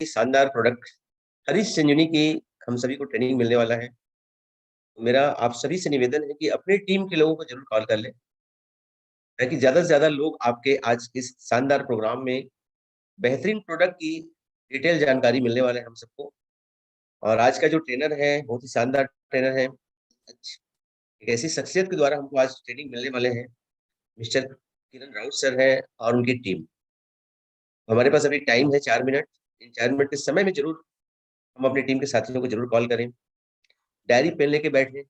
शानदार प्रोडक्ट हरीश संजीवनी की हम सभी को ट्रेनिंग मिलने वाला है। मेरा आप सभी से निवेदन है कि अपनी टीम के लोगों को जरूर कॉल कर लें, ताकि ज्यादा से ज्यादा लोग आपके आज इस शानदार प्रोग्राम में बेहतरीन प्रोडक्ट की डिटेल जानकारी मिलने वाला है हम सबको। और आज का जो ट्रेनर है बहुत ही शानदार ट्रेनर है। एक ऐसी शख्सियत के द्वारा हमको आज ट्रेनिंग मिलने वाले हैं, मिस्टर किरण राउत सर है और उनकी टीम। हमारे पास अभी टाइम है 4 मिनट। इन 4 मिनट के समय में जरूर हम अपनी टीम के साथियों को जरूर कॉल करें, डायरी पेन लेके बैठें,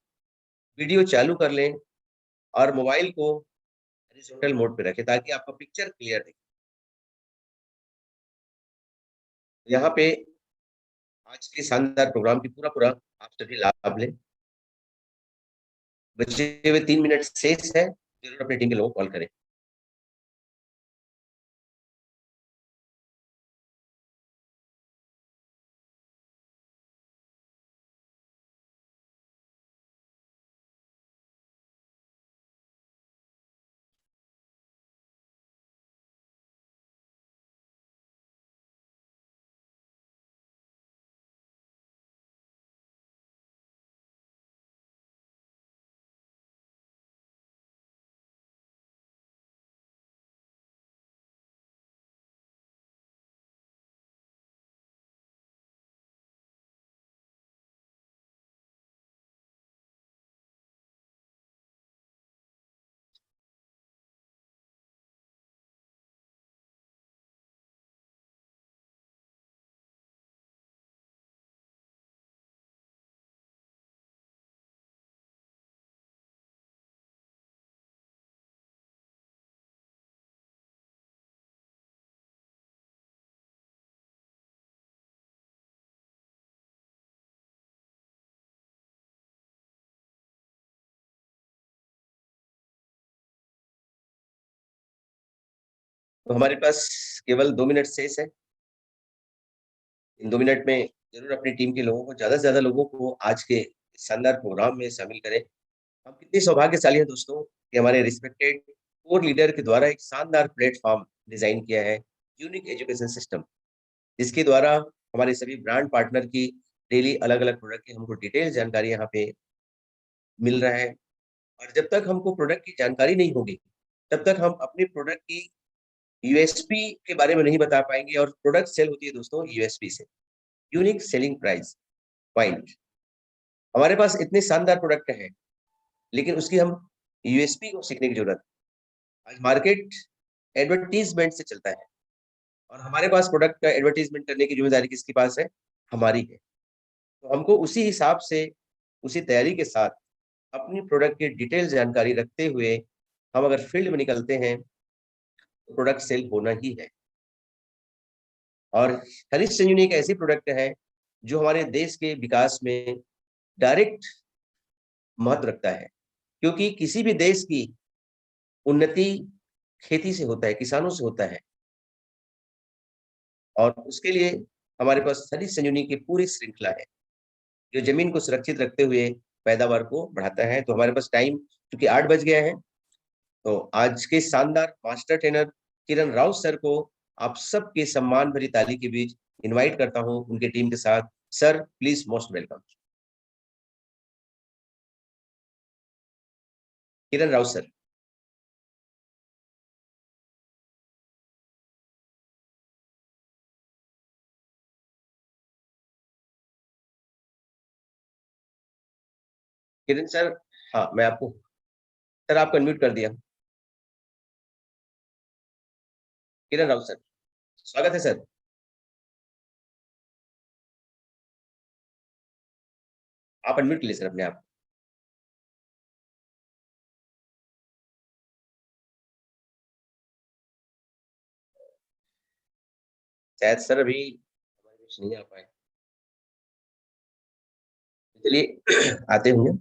वीडियो चालू कर लें और मोबाइल को हॉरिजॉन्टल मोड पे रखें ताकि आपका पिक्चर क्लियर दिखे। यहाँ पे आज के शानदार प्रोग्राम की पूरा आप सभी लाभ लें। बचे हुए 3 मिनट शेष है, जरूर अपनी टीम के लोगों को कॉल करें। तो हमारे पास केवल 2 मिनट शेष है। इन 2 मिनट में जरूर अपनी टीम के लोगों को, ज्यादा से ज्यादा लोगों को आज के शानदार प्रोग्राम में शामिल करें। हम कितने सौभाग्यशाली हैं दोस्तों कि हमारे रिस्पेक्टेड कोर लीडर के द्वारा एक शानदार प्लेटफॉर्म डिजाइन किया है, यूनिक एजुकेशन सिस्टम, जिसके द्वारा हमारे सभी ब्रांड पार्टनर की डेली अलग अलग प्रोडक्ट की हमको डिटेल जानकारी यहाँ पे मिल रहा है। और जब तक हमको प्रोडक्ट की जानकारी नहीं होगी, तब तक हम अपने प्रोडक्ट की यूएसपी के बारे में नहीं बता पाएंगे। और प्रोडक्ट सेल होती है दोस्तों यूएसपी से, यूनिक सेलिंग प्राइस पॉइंट। हमारे पास इतने शानदार प्रोडक्ट हैं, लेकिन उसकी हम यूएसपी को सीखने की जरूरत है। आज मार्केट एडवर्टीजमेंट से चलता है और हमारे पास प्रोडक्ट का एडवर्टीजमेंट करने की जिम्मेदारी किसके पास है? हमारी है। तो हमको उसी हिसाब से, उसी तैयारी के साथ अपनी प्रोडक्ट की डिटेल जानकारी रखते हुए हम अगर फील्ड में निकलते हैं तो प्रोडक्ट सेल होना ही है। और हरीश संजीवनी एक ऐसी प्रोडक्ट है जो हमारे देश के विकास में डायरेक्ट महत्व रखता है, क्योंकि किसी भी देश की उन्नति खेती से होता है, किसानों से होता है। और उसके लिए हमारे पास हरीश संजीवनी की पूरी श्रृंखला है जो जमीन को सुरक्षित रखते हुए पैदावार को बढ़ाता है। तो हमारे पास टाइम क्योंकि 8 बज गया है, तो आज के शानदार मास्टर ट्रेनर किरण राउत सर को आप सबके सम्मान भरी ताली के बीच इनवाइट करता हूं उनके टीम के साथ। Sir please most welcome. Kiran Raut sir. Kiran sir, हाँ मैं आपको, सर आपको अनम्यूट कर दिया। किरण राउत सर, स्वागत है सर। आप अनम्यूट कर लीजिए सर अपने आप। शायद सर अभी हमारे बीच नहीं आ पाए, चलिए आते होंगे।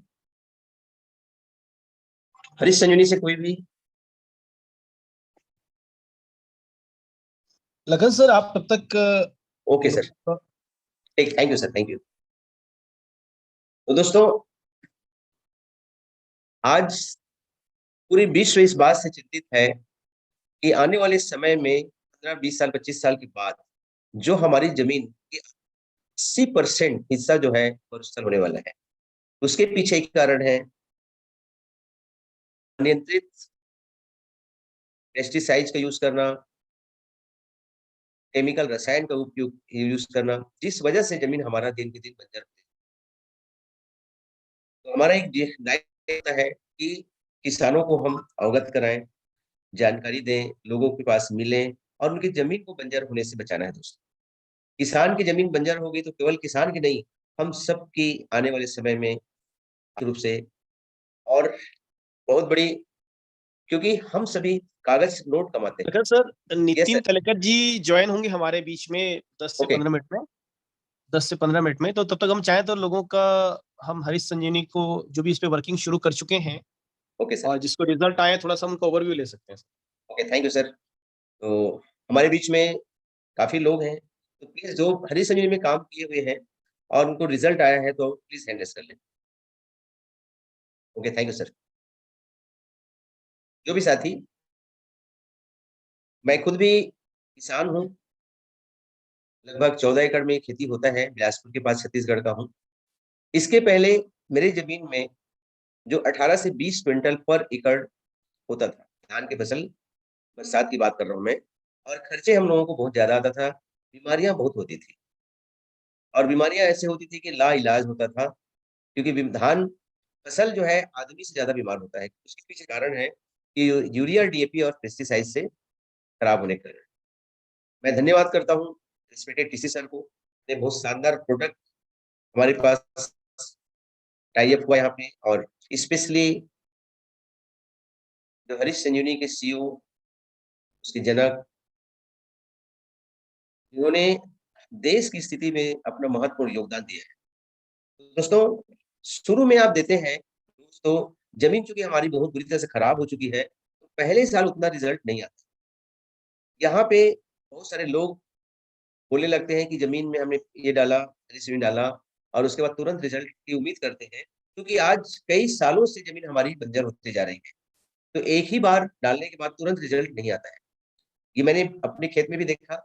हरीश संजीवनी से कोई भी? लगन सर आप तब तक ओके सर, ठीक, thank you sir, thank you. तो दोस्तों, आज पूरी विश्व इस बात से चिंतित है कि आने वाले समय में 15, 20 साल, 25 साल के बाद जो हमारी जमीन की 80% हिस्सा जो है मरुस्थल होने वाला है। उसके पीछे एक कारण है अनियंत्रित पेस्टिसाइड्स का यूज करना, केमिकल रसायन का उपयोग यूज करना, जिस वजह से जमीन हमारा दिन के दिन बंजर होती है। तो हमारा एक दायित्व है कि किसानों को हम अवगत कराएं, जानकारी दें, लोगों के पास मिलें और उनकी जमीन को बंजर होने से बचाना है दोस्तों। किसान की जमीन बंजर हो गई तो केवल किसान की नहीं, हम सबकी आने वाले समय में रूप से और बहुत बड़ी, क्योंकि हम सभी कागज नोट कमाते हैं। अगर सर यस नितिन सर। तलकर जी ज्वाइन होंगे हमारे बीच में 10 से ओके 15 मिनट में, 10 से 15 मिनट में, तो तब तक हम चाहें तो लोगों का, हम हरीश संजीवनी को जो भी इस पे वर्किंग शुरू कर चुके हैं ओके सर। और जिसको रिजल्ट आए, थोड़ा सा उनका ओवरव्यू ले सकते हैं। Okay, thank you sir. तो हमारे बीच में काफी लोग हैं, तो प्लीज जो हरी संजीवनी में काम किए हुए हैं और उनको रिजल्ट आया है तो प्लीज हैंड रेस कर लें। Okay, thank you sir. जो भी साथी, मैं खुद भी किसान हूँ। लगभग 14 एकड़ में खेती होता है, बिलासपुर के पास छत्तीसगढ़ का हूँ। इसके पहले मेरी जमीन में जो 18 से 20 क्विंटल पर एकड़ होता था धान की फसल, बरसात की बात कर रहा हूँ मैं, और खर्चे हम लोगों को बहुत ज्यादा आता था, बीमारियां बहुत होती थी, और बीमारियां ऐसे होती थी कि लाइलाज होता था, क्योंकि धान फसल जो है आदमी से ज्यादा बीमार होता है। उसके पीछे कारण है कि यूरिया, डीएपी और पेस्टिसाइड से खराब होने के कारण। मैं धन्यवाद करता हूँ रिस्पेक्टेड टीसी सर को, ने बहुत शानदार प्रोडक्ट हमारे पास टाई अप हुआ यहाँ पे, और स्पेशली जो हरीश संजीवनी के सीईओ, उसके जनक, इन्होंने देश की स्थिति में अपना महत्वपूर्ण योगदान दिया है। तो दोस्तों, शुरू में आप देते हैं दोस्तों, जमीन चूंकि हमारी बहुत बुरी तरह से खराब हो चुकी है, तो पहले साल उतना रिजल्ट नहीं आता। यहाँ पे बहुत सारे लोग बोलने लगते हैं कि जमीन में हमने ये डाला, रिसिन डाला, और उसके बाद तुरंत रिजल्ट की उम्मीद करते हैं, क्योंकि आज कई सालों से जमीन हमारी बंजर होती जा रही है। तो एक ही बार डालने के बाद तुरंत रिजल्ट नहीं आता है। ये मैंने अपने खेत में भी देखा।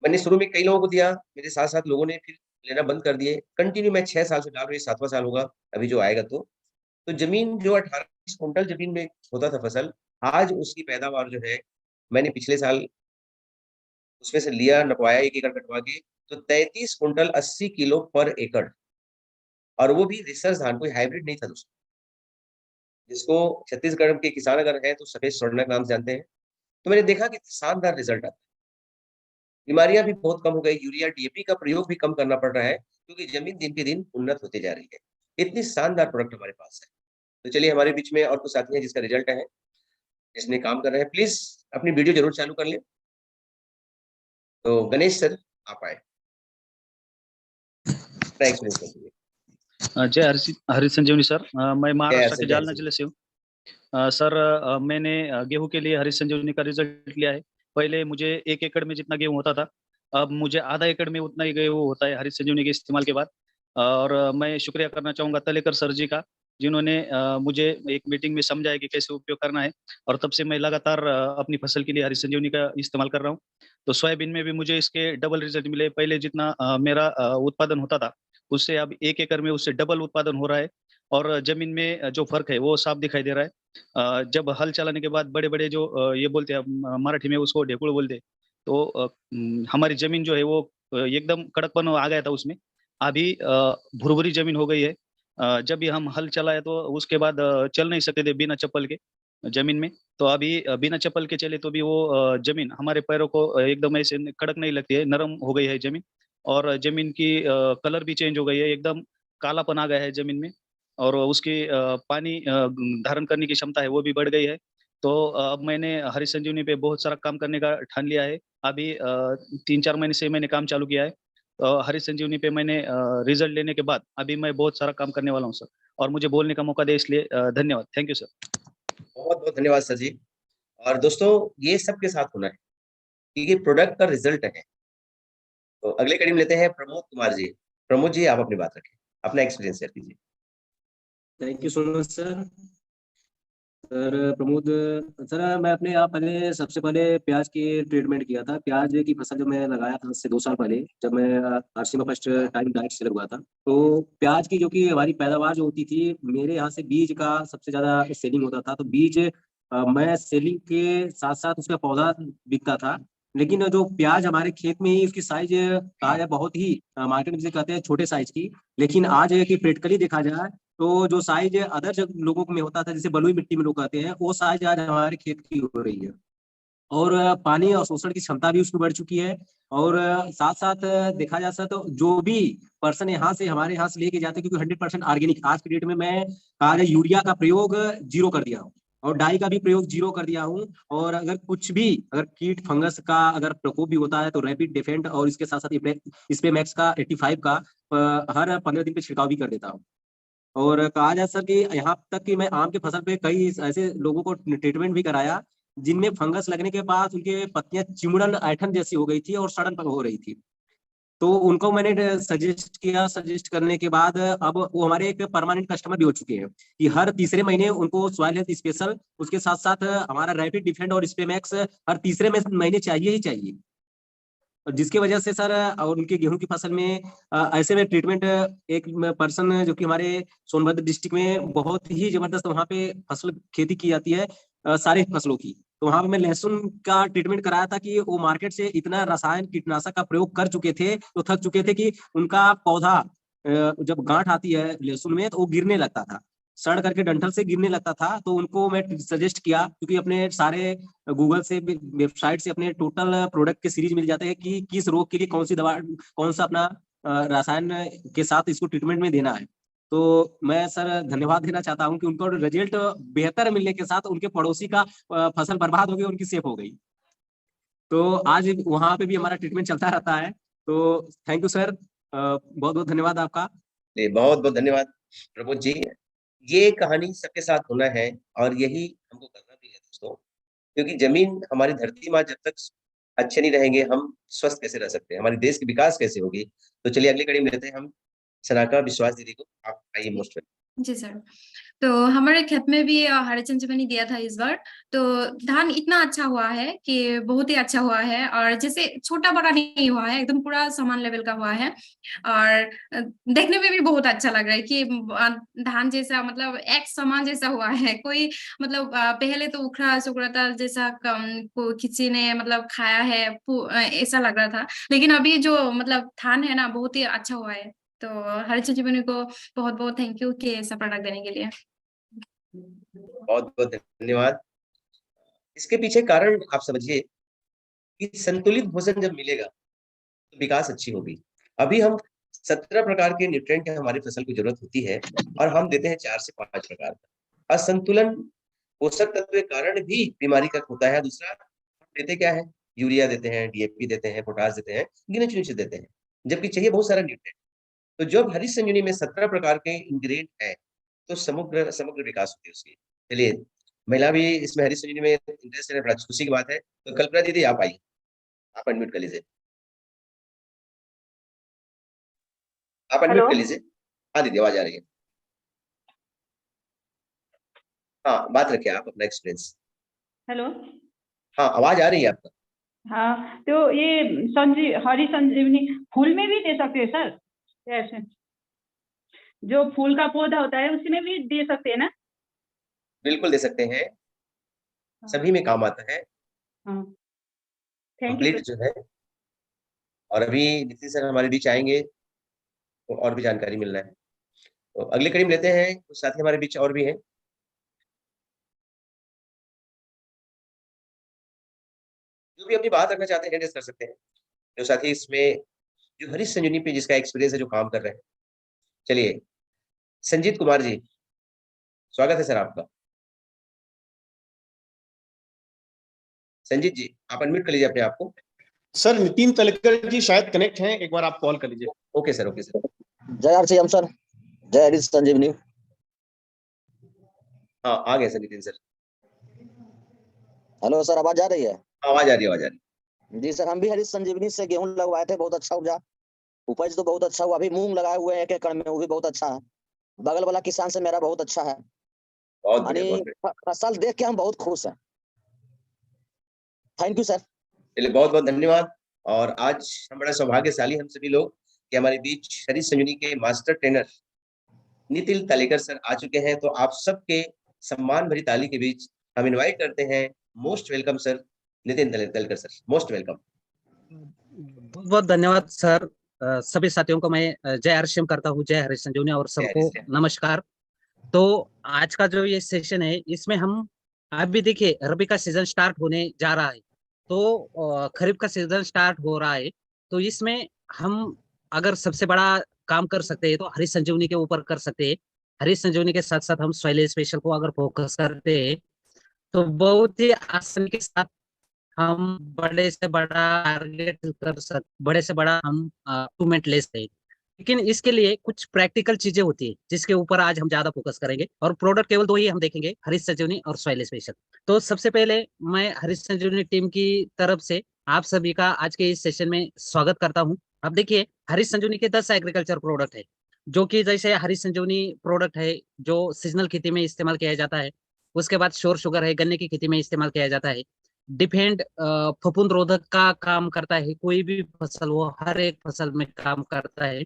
मैंने शुरू में कई लोगों को दिया, मेरे साथ-साथ लोगों ने फिर लेना बंद कर दिए। कंटिन्यू मैं 6 साल से डाल रहा हूँ, ये 7वाँ साल होगा अभी जो आएगा तो जमीन जो 18-20 कुंटल जमीन में होता था फसल, आज उसकी पैदावार जो है, मैंने पिछले साल उसमें से लिया, नपवाया 1 एकड़ कटवा के, तो 33 कुंटल 80 किलो पर एकड़, और वो भी रिसर्च धान, कोई हाइब्रिड नहीं था दोस्तों। जिसको छत्तीसगढ़ के किसान अगर हैं तो सफेद स्वर्णक नाम से जानते हैं। तो मैंने देखा कि शानदार रिजल्ट आता है। बीमारियां भी बहुत कम हो गई, यूरिया, डीएपी का प्रयोग भी कम करना पड़ रहा है, क्योंकि जमीन दिन के दिन उन्नत होती जा रही है। इतनी शानदार प्रोडक्ट हमारे पास है। तो चलिए, हमारे बीच में और कुछ साथी हैं जिसका रिजल्ट है, जिसने काम कर रहे हैं। प्लीज अपनी वीडियो जरूर चालू कर लें। तो गणेश सर, आप आए, अपना एक्सपीरियंस बताइए। जय हरि संजीवनी सर। मैं जय महाराष्ट्र के सर, जय जालना सर। जिले से हूँ। सर, मैंने गेहूं के लिए हरि संजीवनी का रिजल्ट लिया है। पहले मुझे 1 एकड़ में जितना गेहूं होता था, अब मुझे आधा एकड़ में उतना ही गेहूं होता है हरि संजीवनी के इस्तेमाल के बाद। और मैं शुक्रिया करना चाहूंगा तलेकर सर जी का, जिन्होंने मुझे एक मीटिंग में समझाया कि कैसे उपयोग करना है, और तब से मैं लगातार अपनी फसल के लिए हरि संजीवनी का इस्तेमाल कर रहा हूँ। तो सोयाबीन में भी मुझे इसके डबल रिजल्ट मिले। पहले जितना मेरा उत्पादन होता था, उससे अब 1 एकड़ में उससे डबल उत्पादन हो रहा है, और जमीन में जो फर्क है वो साफ दिखाई दे रहा है। जब हल चलाने के बाद बड़े-बड़े जो ये बोलते हैं, मराठी में उसको ढेकुड़ बोलते हैं, तो हमारी ज़मीन जो है वो एकदम कड़कपन आ गया था उसमें। अभी भुरभुरी ज़मीन हो गई है। जब भी हम हल चलाए तो उसके बाद चल नहीं सकते थे बिना चप्पल के ज़मीन में। तो अभी बिना चप्पल के चले तो भी वो ज़मीन हमारे पैरों को एकदम ऐसे कड़क नहीं लगती है, नरम हो गई है ज़मीन। और ज़मीन की कलर भी चेंज हो गई है, एकदम कालापन आ गया है ज़मीन में। और उसकी पानी धारण करने की क्षमता है वो भी बढ़ गई है। तो अब मैंने हरी संजीवनी पे बहुत सारा काम करने का ठान लिया है। अभी 3-4 महीने से मैंने काम चालू किया है। हरी संजीवनी पे मैंने रिज़ल्ट लेने के बाद अभी मैं बहुत सारा काम करने वाला हूँ सर, और मुझे बोलने का मौका दिया इसलिए धन्यवाद। Thank you sir. बहुत-बहुत धन्यवाद सर जी। और दोस्तों, ये सबके साथ होना है, क्योंकि प्रोडक्ट का रिजल्ट है। तो अगले कड़ी में लेते हैं प्रमोद कुमार जी। प्रमोद जी, आप अपनी बात रखें, अपना एक्सपीरियंस शेयर कीजिए। Thank you so much sir. Sir Pramod, sir मैं अपने यहाँ पहले सबसे पहले प्याज की ट्रीटमेंट किया था। प्याज की फसल जब मैं लगाया था आज से 2 साल पहले, जब मैं आरसी में फर्स्ट टाइम डायरेक्ट सेलर हुआ था, तो प्याज की जो कि हमारी पैदावार जो होती थी, मेरे यहाँ से बीज का सबसे ज्यादा सेलिंग होता था। तो बीज मैं सेलिंग के साथ साथ उसका पौधा बिकता था। लेकिन जो प्याज हमारे खेत में ही उसकी साइज कहा जाए बहुत ही मार्केट में जिसे कहते हैं छोटे साइज की, लेकिन आज की प्रैक्टिकली देखा जाए तो जो साइज अदर जब लोगों में होता था, जैसे बलुई मिट्टी में लोग कहते हैं, वो साइज आज हमारे खेत की हो रही है। और पानी अवशोषण की क्षमता भी उसमें बढ़ चुकी है। और साथ साथ देखा जा सकता तो जो भी पर्सन यहाँ से हमारे यहाँ से लेके जाते हैं, क्योंकि 100% ऑर्गेनिक आज की डेट में मैं कहा जाए यूरिया का प्रयोग जीरो कर दिया हूँ और डाई का भी प्रयोग जीरो कर दिया हूँ। और अगर कुछ भी अगर कीट फंगस का अगर प्रकोप भी होता है तो रैपिड डिफेंड और इसके साथ साथ स्प्रे मैक्स का 85 का हर 15 दिन पे छिड़काव भी कर देता हूँ। और कहा जाए सर कि यहाँ तक कि मैं आम के फसल पे कई ऐसे लोगों को ट्रीटमेंट भी कराया जिनमें फंगस लगने के बाद उनके पत्तियां चिमुड़न ऐठन जैसी हो गई थी और सड़न हो रही थी। तो उनको मैंने सजेस्ट किया, सजेस्ट करने के बाद अब वो हमारे एक परमानेंट कस्टमर भी हो चुके हैं कि हर तीसरे महीने उनको सॉइल हेल्थ स्पेशल, उसके साथ साथ हमारा रैपिड डिफेंड और स्प्रे मैक्स हर तीसरे महीने चाहिए ही चाहिए। और जिसकी वजह से सर और उनके गेहूं की फसल में ऐसे में ट्रीटमेंट एक पर्सन जो कि हमारे सोनभद्र डिस्ट्रिक्ट में बहुत ही जबरदस्त वहाँ पे फसल खेती की जाती है सारी फसलों की। तो वहां पे मैं लहसुन का ट्रीटमेंट कराया था कि वो मार्केट से इतना रसायन कीटनाशक का प्रयोग कर चुके थे, तो थक चुके थे कि उनका पौधा जब गांठ आती है लहसुन में तो वो गिरने लगता था, सड़ करके डंठल से गिरने लगता था। तो उनको मैं सजेस्ट किया, क्योंकि अपने सारे गूगल से वेबसाइट से अपने टोटल प्रोडक्ट के सीरीज मिल जाते हैं कि किस रोग के लिए कौन सी दवा कौन सा अपना रसायन के साथ इसको ट्रीटमेंट में देना है। तो मैं सर धन्यवाद देना चाहता हूं कि उनको रिजल्ट बेहतर मिलने के साथ उनके पड़ोसी का फसल बर्बाद हो गई, उनकी सेफ हो गई। तो आज वहां पे भी हमारा ट्रीटमेंट चलता रहता है। तो थैंक यू सर, बहुत बहुत धन्यवाद आपका। बहुत बहुत धन्यवाद प्रमोद जी। ये कहानी सबके साथ होना है और यही हमको करना भी है दोस्तों, क्योंकि जमीन हमारी धरती माँ जब तक अच्छे नहीं रहेंगे हम स्वस्थ कैसे रह सकते हैं, हमारे देश की विकास कैसे होगी। तो चलिए अगली कड़ी में लेते हैं हम सनाका विश्वास दीदी को। आप आइए मोस्ट। जी सर। तो हमारे खेत में भी हरे चंचमनी दिया था इस बार। तो धान इतना अच्छा हुआ है कि बहुत ही अच्छा हुआ है, और जैसे छोटा बड़ा नहीं हुआ है, एकदम पूरा समान लेवल का हुआ है। और देखने में भी बहुत अच्छा लग रहा है कि धान जैसा मतलब एक समान जैसा हुआ है। कोई मतलब पहले तो उखड़ा सुखड़ा जैसा किसी ने मतलब खाया है ऐसा लग रहा था, लेकिन अभी जो मतलब धान है ना बहुत ही अच्छा हुआ है। तो हरे चंचमनी को बहुत बहुत थैंक यू कि ऐसा प्रोडक्ट देने के लिए। बहुत बहुत धन्यवाद। इसके पीछे कारण आप समझिए कि संतुलित भोजन जब मिलेगा तो विकास अच्छी होगी। अभी हम 17 प्रकार के न्यूट्रिएंट हमारी फसल को जरूरत होती है और हम देते हैं 4 से 5 प्रकार का। असंतुलन पोषक तत्व के कारण भी बीमारी का होता है। दूसरा हम देते क्या है, यूरिया देते हैं, डीएपी देते हैं, पोटास देते हैं, गिने चुने से देते हैं, जबकि चाहिए बहुत सारा न्यूट्रिएंट। तो जब हरी संजीवनी में 17 प्रकार के इंग्रेडिएंट है तो समग्र समग्र विकास होती है उसकी। चलिए महिला भी इसमें हरी संजीवनी में इंटरेस्ट है, बड़ा खुशी की बात है। तो कल्पना दीदी आप आइए, आप अनम्यूट कर लीजिए, आप अनम्यूट कर लीजिए। हाँ दीदी आवाज आ रही है। हाँ बात रखिए आप अपना एक्सपीरियंस। हेलो। हाँ आवाज आ रही है आपका। हाँ तो ये हरी संजीवनी फूल में भी दे सकते हैं सर? ऐसे जो फूल का पौधा होता है उसमें भी दे सकते हैं ना? बिल्कुल दे सकते हैं, सभी में काम आता है। हाँ थैंक यू कंप्लीट जो है। और अभी नितिन सर हमारे बीच आएंगे तो और भी जानकारी मिलना है। तो अगले कड़ी में लेते हैं, कुछ साथी हमारे बीच और भी हैं जो भी अपनी बात रखना चाहते हैं, डिस्कस कर सकते हैं। जो साथी इसमें जो हरी संजीवनी पे जिसका एक्सपीरियंस है, जो काम कर रहे हैं। चलिए संजीत कुमार जी, स्वागत है सर आपका। संजीत जी आप अनम्यूट कर लीजिए अपने आप को। सर नितिन तलकर जी शायद कनेक्ट हैं, एक बार आप कॉल कर लीजिए। Okay sir, okay sir. जय आरसीएम सर, जय हरी संजीवनी। हाँ आ गए sir Nitin sir. Hello sir, आवाज आ रही है? आवाज आ रही है, आवाज आ रही है। जी सर, हम भी हरी संजीवनी से गेहूं लगवाए थे, बहुत अच्छा उपजा, उपज तो बहुत अच्छा हुआ। अभी मूंग लगाए हुए हैं 1 एकड़ में, वो भी बहुत अच्छा है। बगल वाला किसान से मेरा बहुत अच्छा है। बहुत बढ़िया, आणि बहुत बढ़िया। फसल देख के हम बहुत खुश हैं। Thank you sir. चलिए बहुत-बहुत धन्यवाद। और आज हम बड़ा सौभाग्यशाली हम सभी लोग कि हमारे बीच हरीश संजीवनी के master trainer Nitin Talekar sir आ चुके हैं। तो आप सबके सम्मान भरी ताली के बीच हम इनवाइट करते हैं, most welcome sir, Nitin Talekar sir, most welcome. बहुत बहुत धन्यवाद सर। सभी साथियों को मैं जय हरिश्चंद्र करता हूँ, जय हरीश संजीवनी, और जय सबको हरिश्चंद्र। नमस्कार। तो आज का जो ये सेशन है, इसमें हम आप भी देखिए रबी का सीजन स्टार्ट होने जा रहा है, तो खरीफ का सीजन स्टार्ट हो रहा है। तो इसमें हम अगर सबसे बड़ा काम कर सकते हैं तो हरीश संजीवनी के ऊपर कर सकते हैं। हरीश संजीवनी के साथ साथ हम सॉइल स्पेशल को अगर फोकस करते हैं तो बहुत ही आसानी के साथ हम बड़े से बड़ा टारगेट कर सकते, बड़े से बड़ा हम अचीवमेंट ले सकते हैं। लेकिन इसके लिए कुछ प्रैक्टिकल चीजें होती है जिसके ऊपर आज हम ज्यादा फोकस करेंगे, और प्रोडक्ट केवल दो ही हम देखेंगे, हरीश संजीवनी और सॉइल स्पेशल। तो सबसे पहले मैं हरीश संजीवनी टीम की तरफ से आप सभी का आज के इस सेशन में स्वागत करता हूं। अब देखिए हरीश संजीवनी के 10 एग्रीकल्चर प्रोडक्ट है, जो कि जैसे हरीश संजीवनी प्रोडक्ट है जो सीजनल खेती में इस्तेमाल किया जाता है। उसके बाद श्योर शुगर है, गन्ने की खेती में इस्तेमाल किया जाता है। डिफेंड फफूंद रोधक का काम करता है, कोई भी फसल वो हर एक फसल में काम करता है।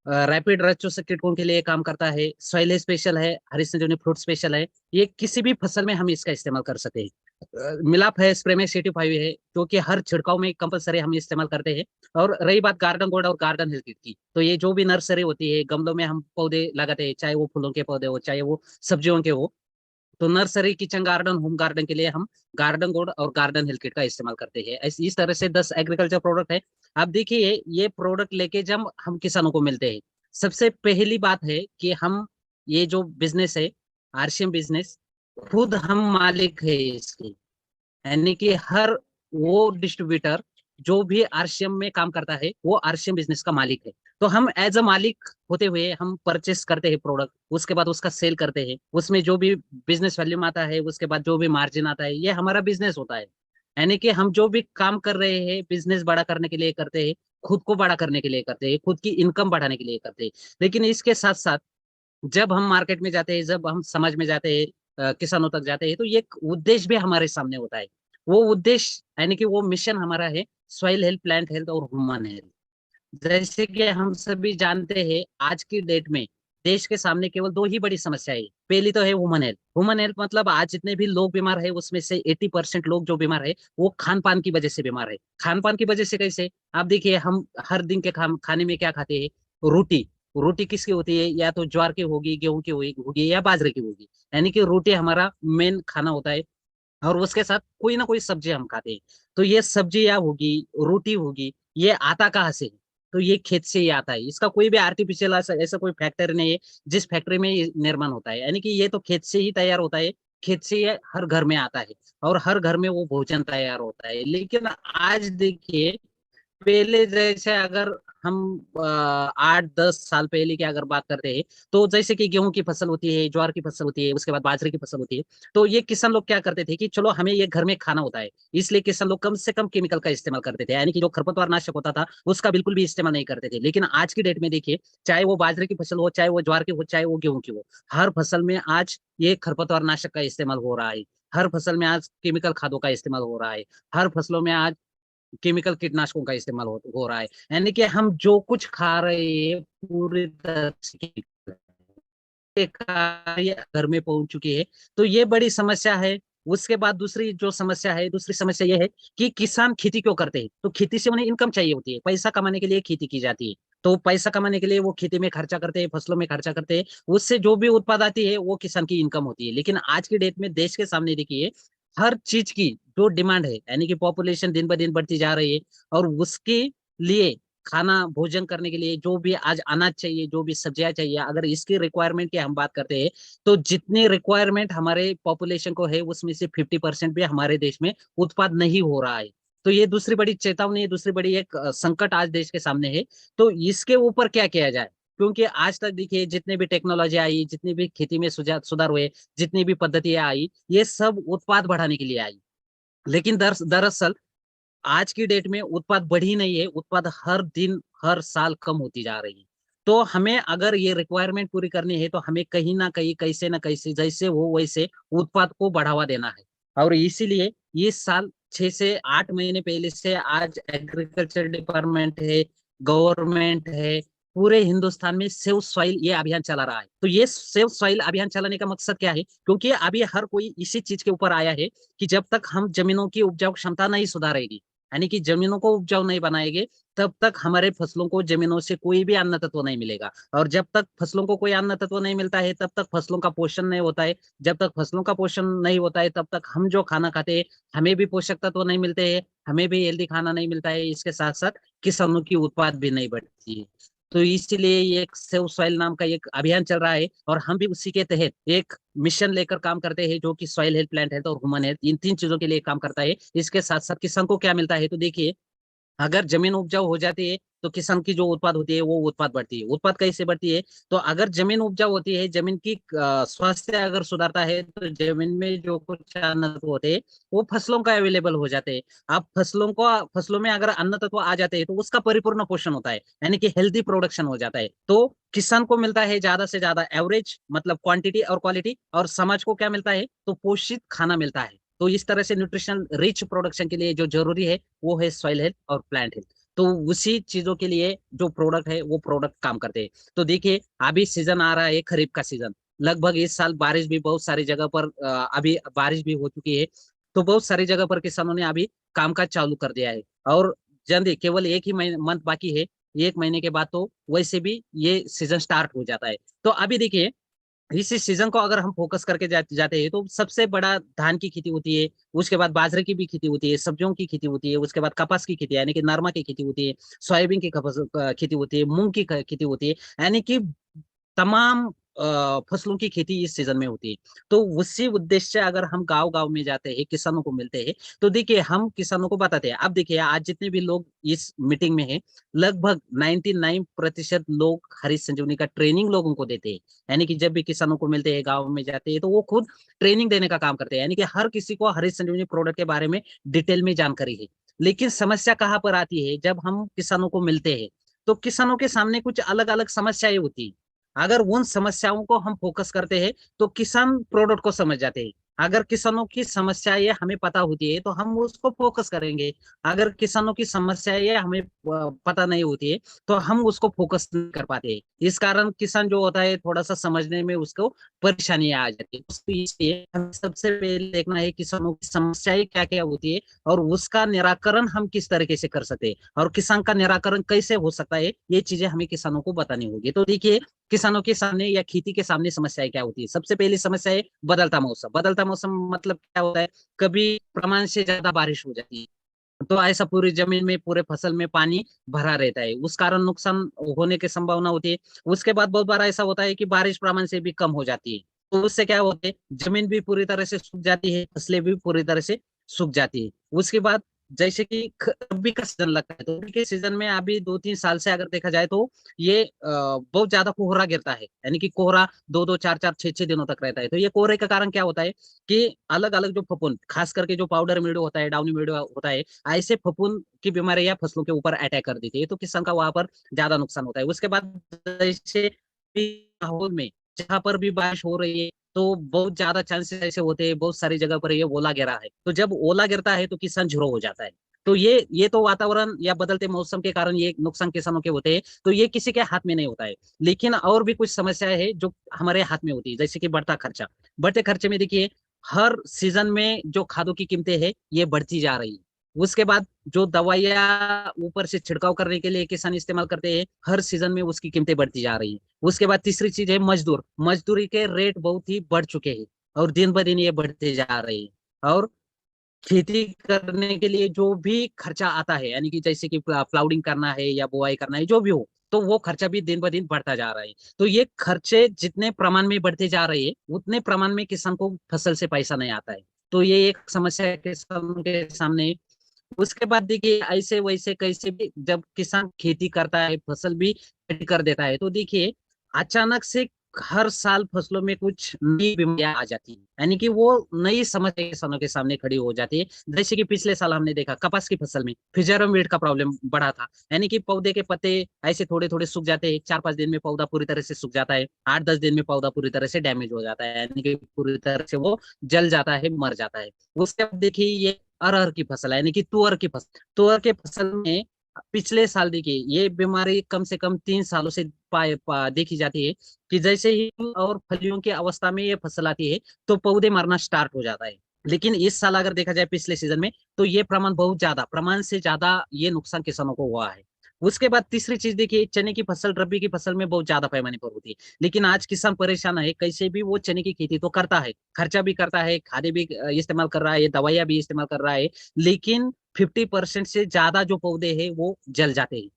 रैपिड रचो से कीटकों के लिए काम करता है। सॉइल स्पेशल है, हरीश संजीवनी फ्रूट स्पेशल है। ये किसी भी फसल में हम इसका इस्तेमाल कर सकते हैं। मिलाप है, स्प्रे में सिटी 5 है, जो कि हर छिड़काव में कंपलसरी हम इस्तेमाल करते हैं। और रही बात गार्डन गोल्ड और गार्डन हेल्थ किट की, तो ये जो भी नर्सरी होती है, गमलों में हम पौधे लगाते हैं, चाहे वो फूलों के पौधे हो चाहे वो सब्जियों के हो, तो nursery, kitchen garden, home garden के लिए हम गार्डन गोल्ड और गार्डन हेल्थ किट का इस्तेमाल करते हैं। इस तरह से 10 एग्रीकल्चर प्रोडक्ट है। आप देखिए ये प्रोडक्ट लेके जब हम किसानों को मिलते हैं, सबसे पहली बात है कि हम ये जो बिजनेस है आरसीएम बिजनेस, खुद हम मालिक है इसके, यानी कि हर वो डिस्ट्रीब्यूटर जो भी आरसीएम में काम करता है वो आरसीएम बिजनेस का मालिक है। तो हम एज अ मालिक होते हुए हम परचेस करते हैं प्रोडक्ट, उसके बाद उसका सेल करते हैं, उसमें जो भी बिजनेस वैल्यूम आता है, उसके बाद जो भी मार्जिन आता है, ये हमारा बिजनेस होता है। यानी कि हम जो भी काम कर रहे हैं बिजनेस बड़ा करने के लिए करते हैं, खुद को बड़ा करने के लिए करते हैं, खुद की इनकम बढ़ाने के लिए करते हैं। लेकिन इसके साथ साथ जब हम मार्केट में जाते हैं, जब हम समाज में जाते हैं, किसानों तक जाते हैं, तो ये एक उद्देश्य भी हमारे सामने होता है। वो उद्देश्य यानी कि वो मिशन हमारा है सॉइल हेल्थ, प्लांट हेल्थ और ह्यूमन हेल्थ। जैसे कि हम सभी जानते हैं आज की डेट में देश के सामने केवल दो ही बड़ी समस्याएं है। पहली तो है ह्यूमन हेल्थ। ह्यूमन हेल्थ मतलब आज जितने भी लोग बीमार है उसमें से 80% लोग जो बीमार है वो खान पान की वजह से बीमार है। खान पान की वजह से कैसे? आप देखिए हम हर दिन के खाने में क्या खाते हैं? रोटी। रोटी किसकी होती है? या तो ज्वार की होगी, गेहूं की होगी या बाजरे की होगी। यानी कि रोटी हमारा मेन खाना होता है, और उसके साथ कोई ना कोई सब्जी हम खाते हैं। तो ये सब्जियां होगी, रोटी होगी, ये आता कहाँ से है? तो ये खेत से ही आता है। इसका कोई भी आर्टिफिशियल ऐसा कोई फैक्ट्री नहीं है जिस फैक्ट्री में ये निर्माण होता है। यानी कि ये तो खेत से ही तैयार होता है, खेत से ये हर घर में आता है, और हर घर में वो भोजन तैयार होता है। लेकिन आज देखिए पहले जैसे अगर हम 8-10 साल पहले की अगर बात करते हैं, तो जैसे कि गेहूं की फसल होती है, ज्वार की फसल होती है, उसके बाद बाजरे की फसल होती है, तो ये किसान लोग क्या करते थे कि चलो हमें ये घर में खाना होता है, इसलिए किसान लोग कम से कम केमिकल का इस्तेमाल करते थे। यानी कि जो खरपतवार नाशक होता था उसका बिल्कुल भी इस्तेमाल नहीं करते थे। लेकिन आज की डेट में देखिए, चाहे वो बाजरे की फसल हो, चाहे वो ज्वार की हो, चाहे वो गेहूं की हो, हर फसल में आज ये खरपतवार नाशक का इस्तेमाल हो रहा है। हर फसल में आज केमिकल खादों का इस्तेमाल हो रहा है। हर फसलों में आज केमिकल कीटनाशकों का इस्तेमाल हो रहा है। यानी कि हम जो कुछ खा रहे हैं पूरी तरह से घर में पहुंच चुकी है। तो ये बड़ी समस्या है। उसके बाद दूसरी जो समस्या है, दूसरी समस्या ये है कि किसान खेती क्यों करते हैं? तो खेती से उन्हें इनकम चाहिए होती है, पैसा कमाने के लिए खेती की जाती है। तो पैसा कमाने के लिए वो खेती में खर्चा करते हैं, फसलों में खर्चा करते हैं, उससे जो भी उत्पाद आती है वो किसान की इनकम होती है। लेकिन आज की डेट में देश के सामने देखिए हर चीज की जो डिमांड है, यानी कि पॉपुलेशन दिन ब दिन बढ़ती जा रही है, और उसके लिए खाना भोजन करने के लिए जो भी आज अनाज चाहिए, जो भी सब्जियां चाहिए, अगर इसकी रिक्वायरमेंट की हम बात करते हैं, तो जितनी रिक्वायरमेंट हमारे पॉपुलेशन को है उसमें से 50% भी हमारे देश में उत्पाद नहीं हो रहा है। तो ये दूसरी बड़ी चेतावनी है, दूसरी बड़ी एक संकट आज देश के सामने है। तो इसके ऊपर क्या किया जाए? क्योंकि आज तक देखिए जितने भी टेक्नोलॉजी आई, जितनी भी खेती में सुधार हुए, जितनी भी पद्धतियां आई, ये सब उत्पाद बढ़ाने के लिए आई। लेकिन दरअसल आज की डेट में उत्पाद बढ़ी नहीं है, उत्पाद हर दिन हर साल कम होती जा रही है। तो हमें अगर ये रिक्वायरमेंट पूरी करनी है तो हमें कहीं ना कहीं कैसे ना कैसे जैसे हो वैसे उत्पाद को बढ़ावा देना है। और इसीलिए इस साल 6 से 8 महीने पहले से आज एग्रीकल्चर डिपार्टमेंट है, गवर्नमेंट है, पूरे हिंदुस्तान में सेव सॉइल ये अभियान चला रहा है। तो ये सेव सॉइल अभियान चलाने का मकसद क्या है? क्योंकि अभी हर कोई इसी चीज के ऊपर आया है कि जब तक हम जमीनों की उपजाऊ क्षमता नहीं सुधारेगी, यानी कि जमीनों को उपजाऊ नहीं बनाएंगे, तब तक हमारे फसलों को जमीनों से कोई भी अन्न तत्व नहीं मिलेगा। और जब तक फसलों को कोई अन्न तत्व नहीं मिलता है, तब तक फसलों का पोषण नहीं होता है। जब तक फसलों का पोषण नहीं होता है, तब तक हम जो खाना खाते हैं हमें भी पोषक तत्व नहीं मिलते हैं, हमें भी हेल्दी खाना नहीं मिलता है। इसके साथ साथ किसानों की उत्पाद भी नहीं बढ़ती है। तो इसलिए ये एक सेव सॉइल नाम का एक अभियान चल रहा है, और हम भी उसी के तहत एक मिशन लेकर काम करते हैं, जो कि सॉइल हेल्थ, प्लांट हेल्थ और ह्यूमन हेल्थ, इन 3 चीजों के लिए काम करता है। इसके साथ साथ किसान को क्या मिलता है? तो देखिए, अगर जमीन उपजाऊ हो जाती है तो किसान की जो उत्पाद होती है वो उत्पाद बढ़ती है। उत्पाद कैसे बढ़ती है? तो अगर जमीन उपजाऊ होती है, जमीन की स्वास्थ्य अगर सुधारता है, तो जमीन में जो कुछ अन्न तत्व होते हैं वो फसलों का अवेलेबल हो जाते हैं। अब फसलों में अगर अन्न तत्व आ जाते हैं तो उसका परिपूर्ण पोषण होता है, यानी कि हेल्दी प्रोडक्शन हो जाता है। तो किसान को मिलता है ज्यादा से ज्यादा एवरेज, मतलब क्वांटिटी और क्वालिटी, और समाज को क्या मिलता है? तो पोषित खाना मिलता है। तो इस तरह से न्यूट्रिशनल रिच प्रोडक्शन के लिए जो जरूरी है वो है सॉइल हेल्थ और प्लांट हेल्थ। तो उसी चीजों के लिए जो प्रोडक्ट है वो प्रोडक्ट काम करते हैं। तो देखिए, अभी सीजन आ रहा है खरीफ का सीजन। लगभग इस साल बारिश भी बहुत सारी जगह पर अभी बारिश भी हो चुकी है। तो बहुत सारी जगह पर किसानों ने अभी कामकाज चालू कर दिया है, और जल्दी केवल एक ही मंथ बाकी है। 1 महीने के बाद तो वैसे भी ये सीजन स्टार्ट हो जाता है। तो अभी देखिए, इसी सीजन को अगर हम फोकस करके जाते हैं तो सबसे बड़ा धान की खेती होती है, उसके बाद बाजरे की भी खेती होती है, सब्जियों की खेती होती है, उसके बाद कपास की खेती यानी कि नरमा की खेती होती है, सोयाबीन की खेती होती है, मूंग की खेती होती है, यानी कि तमाम फसलों की खेती इस सीजन में होती है। तो उसी उद्देश्य से अगर हम गांव गांव में जाते हैं, किसानों को मिलते हैं, तो देखिए हम किसानों को बताते हैं। अब देखिए, आज जितने भी लोग इस मीटिंग में हैं, लगभग 99% लोग हरीश संजीवनी का ट्रेनिंग लोगों को देते हैं। यानी कि जब भी किसानों को मिलते हैं, गाँव में जाते हैं, तो वो खुद ट्रेनिंग देने का काम करते हैं। यानी कि हर किसी को हरीश संजीवनी प्रोडक्ट के बारे में डिटेल में जानकारी है। लेकिन समस्या कहाँ पर आती है? जब हम किसानों को मिलते हैं तो किसानों के सामने कुछ अलग अलग समस्याएं होती है। अगर उन समस्याओं को हम फोकस करते हैं तो किसान प्रोडक्ट को समझ जाते हैं। अगर किसानों की समस्याएं हमें पता होती है तो हम उसको फोकस करेंगे। अगर किसानों की समस्याएं हमें पता नहीं होती है तो हम उसको फोकस नहीं कर पाते। इस कारण किसान जो होता है थोड़ा सा समझने में उसको परेशानी आ जाती है। तो इसलिए हमें सबसे पहले देखना है किसानों की समस्याएं क्या क्या होती है, और उसका निराकरण हम किस तरीके से कर सकते हैं, और किसान का निराकरण कैसे हो सकता है, ये चीजें हमें किसानों को बतानी होगी। तो देखिए, किसानों के सामने या खेती के सामने समस्याएं क्या होती है? सबसे पहली समस्या है बदलता मौसम। बदलता मौसम मतलब क्या होता है? कभी प्रमाण से ज्यादा बारिश हो जाती है, तो ऐसा पूरी जमीन में, पूरे फसल में पानी भरा रहता है, उस कारण नुकसान होने की संभावना होती है। उसके बाद बहुत बार ऐसा होता है कि बारिश प्रमाण से भी कम हो जाती है, तो उससे क्या होता है? जमीन भी पूरी तरह से सूख जाती है, फसलें भी पूरी तरह से सूख जाती है। उसके बाद जैसे कि रबी का सीजन लगता है, तो रबी के सीजन में अभी 2-3 साल से अगर देखा जाए तो ये बहुत ज्यादा कोहरा गिरता है, यानी कि कोहरा 2-2, 4-4, 6-6 दिनों तक रहता है। तो ये कोहरे का कारण क्या होता है कि अलग अलग जो फफूंद, खास करके जो पाउडर मिल्ड्यू होता है, डाउनी मिल्ड्यू होता है, ऐसे फफूंद की बीमारियां फसलों के ऊपर अटैक कर देती है, तो किसान का वहां पर ज्यादा नुकसान होता है। उसके बाद जैसे माहौल में जहां पर भी बारिश हो रही है तो बहुत ज्यादा चांसेस ऐसे होते हैं, बहुत सारी जगह पर ये ओला गिरा है, तो जब ओला गिरता है तो किसान झुरो हो जाता है। तो ये तो वातावरण या बदलते मौसम के कारण ये नुकसान किसानों के होते हैं, तो ये किसी के हाथ में नहीं होता है। लेकिन और भी कुछ समस्याएं हैं जो हमारे हाथ में होती है, जैसे कि बढ़ता खर्चा। बढ़ते खर्चे में देखिए, हर सीजन में जो खादों की कीमतें हैं ये बढ़ती जा रही है। उसके बाद जो दवाइयाँ ऊपर से छिड़काव करने के लिए किसान इस्तेमाल करते हैं, हर सीजन में उसकी कीमतें बढ़ती जा रही है। उसके बाद तीसरी चीज है मजदूरी के रेट बहुत ही बढ़ चुके हैं, और दिन ब दिन ये बढ़ते जा रहे हैं। और खेती करने के लिए जो भी खर्चा आता है, यानी कि जैसे कि फ्लाउडिंग करना है या बुआई करना है, जो भी हो, तो वो खर्चा भी दिन ब दिन बढ़ता जा रहा है। तो ये खर्चे जितने प्रमाण में बढ़ते जा रहे हैं उतने प्रमाण में किसान को फसल से पैसा नहीं आता है। तो ये एक समस्या है किसान के सामने। उसके बाद देखिए, ऐसे वैसे कैसे भी जब किसान खेती करता है, फसल भी खेती कर देता है, तो देखिए अचानक से हर साल फसलों में कुछ नई बीमारियां आ जाती है, यानी कि वो नई समस्या किसानों के सामने खड़ी हो जाती है। जैसे कि पिछले साल हमने देखा कपास की फसल में फिजरम वीट का प्रॉब्लम बढ़ा था, यानी कि पौधे के पत्ते ऐसे थोड़े थोड़े सूख जाते हैं, 4-5 दिन में पौधा पूरी तरह से सूख जाता है, 8-10 दिन में पौधा पूरी तरह से डैमेज हो जाता है, यानी कि पूरी तरह से वो जल जाता है, मर जाता है। उसके बाद देखिए ये अरहर की फसल है, यानी कि तुअर की फसल, तुअर के फसल में पिछले साल देखिए ये बीमारी कम से कम 3 सालों से देखी जाती है कि जैसे ही फूल और फलियों की अवस्था में ये फसल आती है तो पौधे मरना स्टार्ट हो जाता है। लेकिन इस साल अगर देखा जाए पिछले सीजन में तो ये प्रमाण बहुत ज्यादा, प्रमाण से ज्यादा ये नुकसान किसानों को हुआ है। उसके बाद तीसरी चीज देखिए, चने की फसल रबी की फसल में बहुत ज्यादा पैमाने पर होती है, लेकिन आज किसान परेशान है, कैसे भी वो चने की खेती तो करता है, खर्चा भी करता है, खादे भी इस्तेमाल कर रहा है, दवाइयां भी इस्तेमाल कर रहा है, लेकिन 50% से ज्यादा जो पौधे हैं वो जल जाते हैं,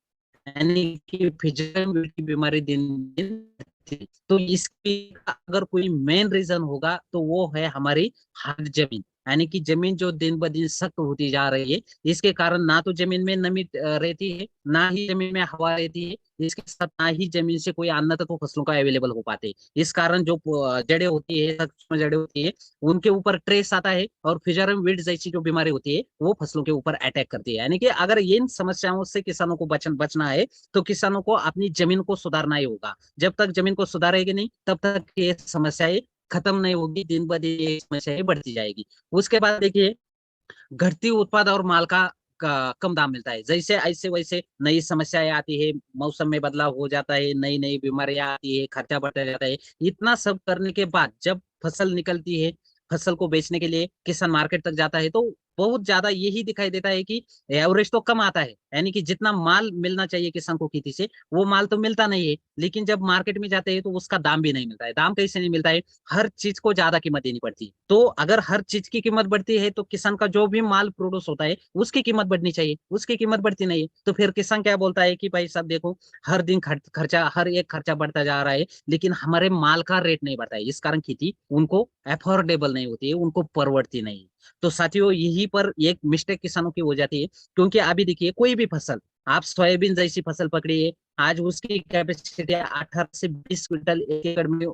यानी कि फिजन की बीमारी दिन दिन बढ़ती है। तो इसकी अगर कोई मेन रीजन होगा तो वो है हमारी हार्ड जमीन, यानी कि जमीन जो दिन ब दिन सख्त होती जा रही है। इसके कारण ना तो जमीन में नमी रहती है, ना ही जमीन में हवा रहती है, इसके साथ ना ही जमीन से कोई अन्न तत्व फसलों का अवेलेबल हो पाते। इस कारण जो जड़ें होती है, सूक्ष्म जड़ें होती है, उनके ऊपर ट्रेस आता है और फिजरम वीड जैसी जो बीमारी होती है वो फसलों के ऊपर अटैक करती है। यानी कि अगर इन समस्याओं से किसानों को बचना है तो किसानों को अपनी जमीन को सुधारना ही होगा। जब तक जमीन को सुधारेगी नहीं तब तक ये समस्याएं खत्म नहीं होगी, दिन ब दिन ये समस्याएं बढ़ती जाएगी। उसके बाद देखिए घटती उत्पाद और माल का कम दाम मिलता है, जैसे ऐसे वैसे नई समस्याएं आती है, मौसम में बदलाव हो जाता है, नई नई बीमारियां आती है, खर्चा बढ़ता जाता है। इतना सब करने के बाद जब फसल निकलती है, फसल को बेचने के लिए किसान मार्केट तक जाता है तो बहुत ज्यादा यही दिखाई देता है कि एवरेज तो कम आता है, यानी कि जितना माल मिलना चाहिए किसान को खेती से वो माल तो मिलता नहीं है, लेकिन जब मार्केट में जाते हैं तो उसका दाम भी नहीं मिलता है। दाम कैसे नहीं मिलता है? हर चीज को ज्यादा कीमत देनी पड़ती है। तो अगर हर चीज की कीमत बढ़ती है तो किसान का जो भी माल प्रोड्यूस होता है उसकी कीमत बढ़नी चाहिए, उसकी कीमत बढ़ती नहीं है। तो फिर किसान क्या बोलता है कि भाई साहब देखो, हर दिन खर्चा, हर एक खर्चा बढ़ता जा रहा है, लेकिन हमारे माल का रेट नहीं बढ़ता है, इस कारण खेती उनको अफोर्डेबल नहीं होती है, उनको परवड़ती नहीं। तो साथियों यही पर एक मिस्टेक किसानों की हो जाती है, क्योंकि अभी देखिए कोई भी फसल, आप सोयाबीन जैसी फसल पकड़िए, आज उसकी कैपेसिटी 18 से 20 क्विंटल एक एकड़ में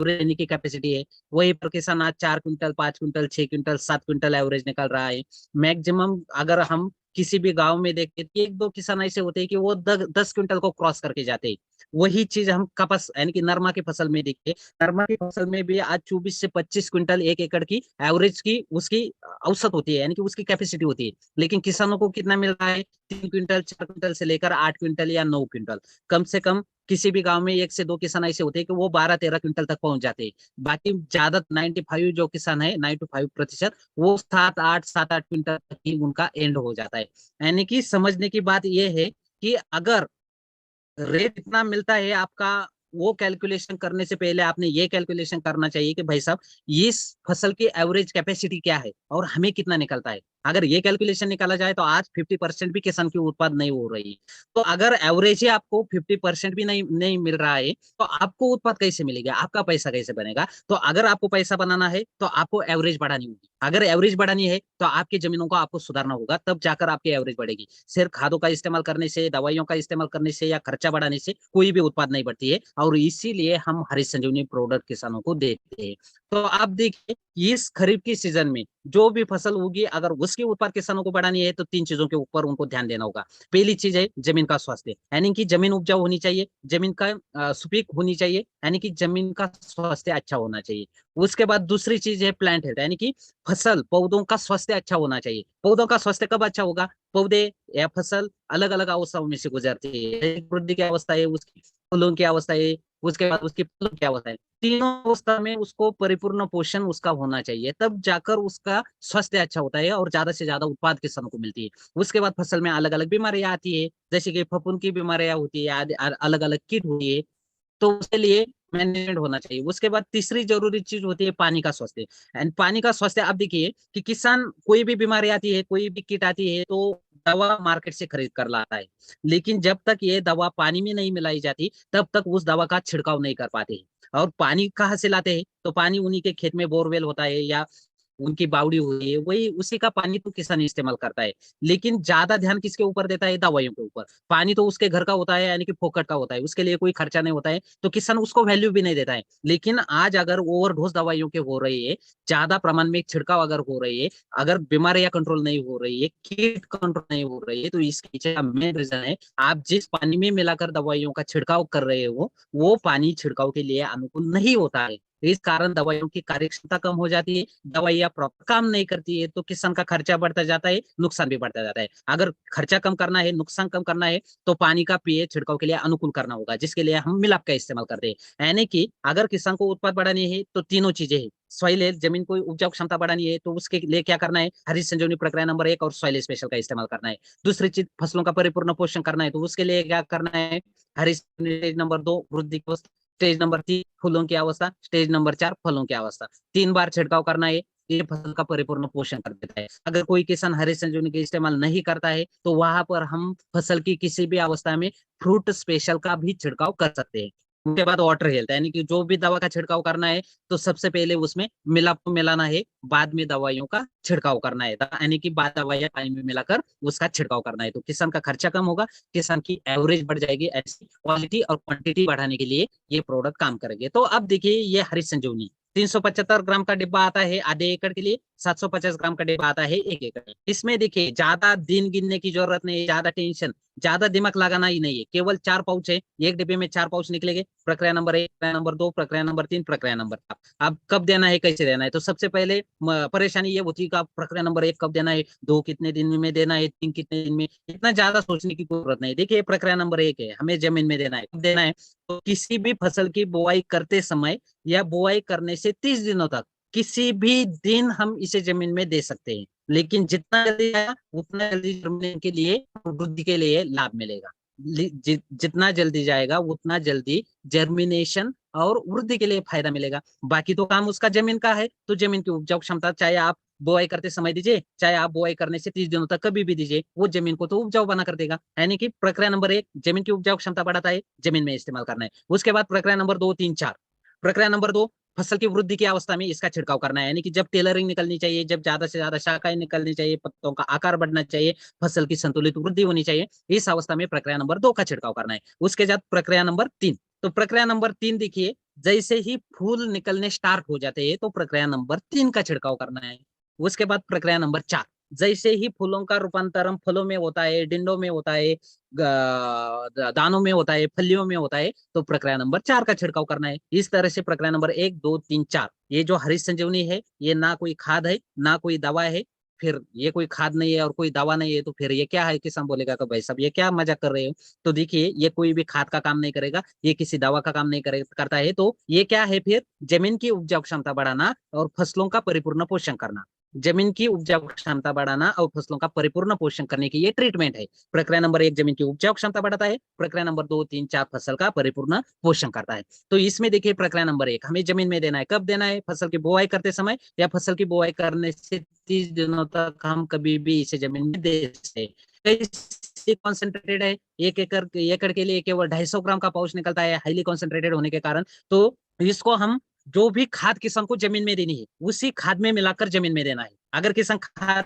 लेने की कैपेसिटी है। वही पर किसान आज 4 quintal, 5 quintal, 6 quintal, 7 quintal average निकल रहा है। मैक्सिमम अगर हम किसी भी गांव में देखें तो 1-2 किसान ऐसे होते हैं कि वो 10 क्विंटल को क्रॉस करके जाते हैं। वही चीज हम कपास यानी कि नरमा की फसल में देखिए, नरमा की फसल में भी आज 24 से 25 क्विंटल एक एकड़ की एवरेज की उसकी औसत होती है, यानी कि उसकी कैपेसिटी होती है। लेकिन किसानों को कितना मिल रहा है? 3 क्विंटल, 4 क्विंटल से लेकर 8 क्विंटल या 9 क्विंटल। कम से कम किसी भी गांव में 1 से 2 किसान ऐसे होते हैं कि वो 12-13 क्विंटल तक पहुंच जाते हैं। बाकी ज्यादा 95 जो किसान है, 95% वो 7-8 क्विंटल तक ही उनका एंड हो जाता है। यानी कि समझने की बात यह है कि अगर रेट इतना मिलता है आपका, वो कैलकुलेशन करने से पहले आपने ये कैलकुलेशन करना चाहिए कि भाई साहब इस फसल की एवरेज कैपेसिटी क्या है और हमें कितना निकलता है। अगर ये कैलकुलेशन निकाला जाए तो आज 50% भी किसान की उत्पाद नहीं हो रही है। तो अगर एवरेज ही आपको 50% भी नहीं मिल रहा है तो आपको उत्पाद कैसे मिलेगा, आपका पैसा कैसे बनेगा? तो अगर आपको पैसा बनाना है तो आपको एवरेज बढ़ानी होगी। अगर एवरेज बढ़ानी है तो आपकी जमीनों को आपको सुधारना होगा, तब जाकर आपकी एवरेज बढ़ेगी। सिर्फ खादों का इस्तेमाल करने से, दवाइयों का इस्तेमाल करने से या खर्चा बढ़ाने से कोई भी उत्पाद नहीं बढ़ती है, और इसीलिए हम हरी संजीवनी प्रोडक्ट किसानों को देते हैं। तो आप देखिए इस खरीफ की सीजन में जो भी फसल होगी, अगर उसके उत्पाद किसानों को बढ़ानी है तो 3 चीजों के ऊपर उनको ध्यान देना होगा। पहली चीज है जमीन का स्वास्थ्य, यानी कि जमीन उपजाऊ होनी चाहिए, जमीन का सुपीक होनी चाहिए, यानी कि जमीन का स्वास्थ्य अच्छा होना चाहिए। उसके बाद दूसरी चीज है प्लांट हेल्थ, यानी कि फसल पौधों का स्वास्थ्य अच्छा होना चाहिए। पौधों का स्वास्थ्य कब अच्छा होगा? पौधे या फसल अलग अलग अवस्थाओं में से गुजरती है, वृद्धि की अवस्था है, उसकी फूलों की अवस्था है, उसके बाद उसकी फलों की अवस्था है। तीनों अवस्था में उसको परिपूर्ण पोषण उसका होना चाहिए, तब जाकर उसका स्वास्थ्य अच्छा होता है और ज्यादा से ज्यादा उत्पाद किसानों को मिलती है। उसके बाद फसल में अलग अलग बीमारियां आती है, जैसे कि फफूंद की बीमारियां होती है, अलग अलग कीट होती है, तो उसके लिए मैनेजमेंट होना चाहिए। उसके बाद तीसरी जरूरी चीज होती है पानी का स्वास्थ्य। एंड पानी का स्वास्थ्य आप देखिए कि किसान कोई भी बीमारी आती है, कोई भी कीट आती है तो दवा मार्केट से खरीद कर लाता है, लेकिन जब तक ये दवा पानी में नहीं मिलाई जाती तब तक उस दवा का छिड़काव नहीं कर पाते हैं। और पानी कहाँ से लाते हैं? तो पानी उन्हीं के खेत में बोरवेल होता है या उनकी बावड़ी हुई है, वही उसी का पानी तो किसान इस्तेमाल करता है। लेकिन ज्यादा ध्यान किसके ऊपर देता है? दवाइयों के ऊपर। पानी तो उसके घर का होता है, यानी कि फोकट का होता है, उसके लिए कोई खर्चा नहीं होता है, तो किसान उसको वैल्यू भी नहीं देता है। लेकिन आज अगर ओवरडोज दवाइयों के हो रही है, ज्यादा प्रमाण में छिड़काव अगर हो रही है, अगर बीमारियां कंट्रोल नहीं हो रही है, कीट कंट्रोल नहीं हो रही है, तो इसके पीछे का मेन रीजन है आप जिस पानी में मिलाकर दवाइयों का छिड़काव कर रहे हो, वो पानी छिड़काव के लिए अनुकूल नहीं होता है। इस कारण दवाइयों की कार्यक्षमता कम हो जाती है, दवाइयां प्रॉपर काम नहीं करती है, तो किसान का खर्चा बढ़ता जाता है, नुकसान भी बढ़ता जाता है। अगर खर्चा कम करना है, नुकसान कम करना है, तो पानी का पीएच छिड़काव के लिए अनुकूल करना होगा, जिसके लिए हम मिलाप का इस्तेमाल करते हैं। यानी कि अगर किसान को उत्पाद बढ़ानी है तो तीनों चीजें हैं। सॉइल है, जमीन को उपजाऊ क्षमता बढ़ानी है, तो उसके लिए क्या करना है? हरित संजीवनी प्रक्रिया नंबर 1 और सॉइल स्पेशल का इस्तेमाल करना है। दूसरी चीज, फसलों का परिपूर्ण पोषण करना है, तो उसके लिए क्या करना है? हरित स्टेज नंबर 2 वृद्धि की अवस्था, स्टेज नंबर 3 फूलों की अवस्था, स्टेज नंबर 4 फलों की अवस्था, 3 बार छिड़काव करना है। ये फसल का परिपूर्ण पोषण कर देता है। अगर कोई किसान हरित संजीवनी का इस्तेमाल नहीं करता है, तो वहां पर हम फसल की किसी भी अवस्था में फ्रूट स्पेशल का भी छिड़काव कर सकते हैं। उसके बाद वाटर हेल्थ, यानी कि जो भी दवा का छिड़काव करना है, तो सबसे पहले उसमें मिलाप को मिलाना है, बाद में दवाइयों का छिड़काव करना है, यानी कि बाद दवाइयां पानी में मिलाकर उसका छिड़काव करना है। तो किसान का खर्चा कम होगा, किसान की एवरेज बढ़ जाएगी। ऐसी क्वालिटी और क्वांटिटी बढ़ाने के लिए ये प्रोडक्ट काम करेंगे। तो अब देखिए, ये हरित संजीवनी 375 ग्राम का डिब्बा आता है आधे एकड़ के लिए, 750 ग्राम का डिब्बा आता है 1 एकड़ में। इसमें देखिए ज्यादा दिन गिनने की जरूरत नहीं है, ज्यादा टेंशन, ज्यादा दिमाग लगाना ही नहीं है। केवल 4 पाउच है, एक डिब्बे में 4 पाउच निकलेंगे। प्रक्रिया नंबर 1, प्रक्रिया नंबर 2, प्रक्रिया नंबर 3, प्रक्रिया नंबर 4। अब कब देना है, कैसे देना है? तो सबसे पहले परेशानी ये होती है कि प्रक्रिया नंबर 1 कब देना है, 2 कितने दिन में देना है, 3 कितने दिन में, इतना ज्यादा सोचने की जरूरत नहीं। देखिए प्रक्रिया नंबर 1 है, हमें जमीन में देना है, कब देना है? तो किसी भी फसल की बुआई करते समय या बुआई करने से 30 दिनों तक किसी भी दिन हम इसे जमीन में दे सकते हैं। लेकिन जितना जल्दी आया उतना जल्दी जमीन के लिए, वृद्धि के लिए लाभ मिलेगा। जितना जल्दी जाएगा उतना जल्दी जर्मिनेशन और वृद्धि के लिए फायदा मिलेगा। बाकी तो काम उसका जमीन का है, तो जमीन की उपजाऊ क्षमता चाहे आप बुआई करते समय दीजिए, चाहे आप बुआई करने से 30 दिनों तक कभी भी दीजिए, वो जमीन को तो उपजाऊ बना कर देगा। यानी कि प्रक्रिया नंबर 1 जमीन की उपजाऊ क्षमता बढ़ाता है, जमीन में इस्तेमाल करना है। उसके बाद प्रक्रिया नंबर 2, 3, 4। प्रक्रिया नंबर 2, फसल की वृद्धि की अवस्था में इसका छिड़काव करना है, यानी कि जब टेलरिंग निकलनी चाहिए, जब ज्यादा से ज्यादा शाखाएं निकलनी चाहिए, पत्तों का आकार बढ़ना चाहिए, फसल की संतुलित वृद्धि होनी चाहिए, इस अवस्था में प्रक्रिया नंबर 2 का छिड़काव करना है। उसके बाद प्रक्रिया नंबर 3। तो प्रक्रिया नंबर 3 देखिए, जैसे ही फूल निकलने स्टार्ट हो जाते हैं तो प्रक्रिया नंबर 3 का छिड़काव करना है। उसके बाद प्रक्रिया नंबर 4, जैसे ही फूलों का रूपांतरण फलों में होता है, डिंडों में होता है, दानों में होता है, फलियों में होता है, तो प्रक्रिया नंबर 4 का छिड़काव करना है। इस तरह से प्रक्रिया नंबर 1, 2, 3, 4, ये जो हरित संजीवनी है, ये ना कोई खाद है ना कोई दवा है। फिर ये कोई खाद नहीं है और कोई दवा नहीं है, तो फिर ये क्या है? किसान बोलेगा कि भाई साहब ये क्या मजाक कर रहे हो। तो देखिए, ये कोई भी खाद का काम नहीं करेगा, ये किसी दवा का काम नहीं करता है। तो ये क्या है? फिर जमीन की उपजाऊ क्षमता बढ़ाना और फसलों का परिपूर्ण पोषण करना। जमीन की उपजाऊ क्षमता बढ़ाना और फसलों का परिपूर्ण पोषण करने की ये ट्रीटमेंट है। प्रक्रिया नंबर 1 जमीन की उपजाऊ क्षमता बढ़ाता है, प्रक्रिया नंबर 2, 3, 4 फसल का परिपूर्ण पोषण करता है। तो इसमें देखिए, प्रक्रिया नंबर 1 हमें जमीन में देना है, कब देना है? फसल की बुआई करते समय या फसल की बुआई करने से 30 दिनों तक हम कभी भी इसे जमीन में दे सकते। कॉन्सेंट्रेटेड है, 1 एकड़ के लिए केवल 250 ग्राम का पाउच निकलता है, हाईली कॉन्सेंट्रेटेड होने के कारण। तो इसको हम जो भी खाद किसान को जमीन में देनी है, उसी खाद में मिलाकर जमीन में देना है। अगर किसान खाद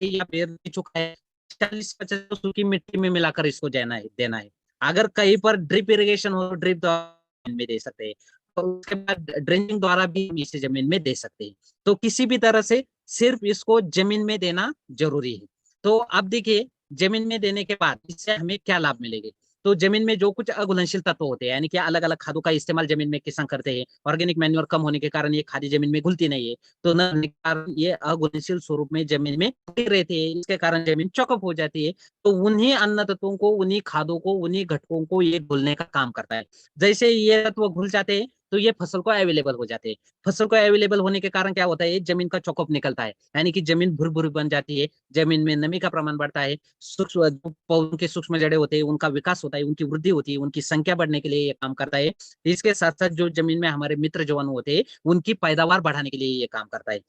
या पेड़ चुका है, 40-50 सूखी मिट्टी में मिलाकर इसको देना है। अगर कहीं पर ड्रिप इरिगेशन हो, ड्रिप द्वारा में दे सकते हैं, और उसके बाद ड्रेनिंग द्वारा भी इसे जमीन में दे सकते हैं। तो किसी भी तरह से सिर्फ इसको जमीन में देना जरूरी है। तो अब देखिए, जमीन में देने के बाद इससे हमें क्या लाभ मिलेंगे? तो जमीन में जो कुछ अघुलनशील तत्व होते हैं, यानी कि अलग अलग खादों का इस्तेमाल जमीन में किसान करते हैं, ऑर्गेनिक मैन्योर कम होने के कारण ये खादी जमीन में घुलती नहीं है, तो न होने के कारण ये अघुलनशील स्वरूप में जमीन में रहते हैं, इसके कारण जमीन चौकअप हो जाती है। तो उन्हीं अन्न तत्वों को, उन्हीं खादों को, उन्हीं घटकों को ये घुलने का काम करता है। जैसे ये तत्व घुल जाते हैं तो ये फसल को अवेलेबल हो जाते हैं। फसल को अवेलेबल होने के कारण क्या होता है? जमीन का चौकअप निकलता है, यानी कि जमीन भुरभुरी बन जाती है, जमीन में नमी का प्रमाण बढ़ता है, सूक्ष्म पौधों के सूक्ष्म जड़ें होते हैं उनका विकास होता है, उनकी वृद्धि होती है, उनकी संख्या बढ़ने के लिए ये काम करता है। इसके साथ साथ जो जमीन में हमारे मित्र जीवाणु होते हैं उनकी पैदावार बढ़ाने के लिए ये काम करता है।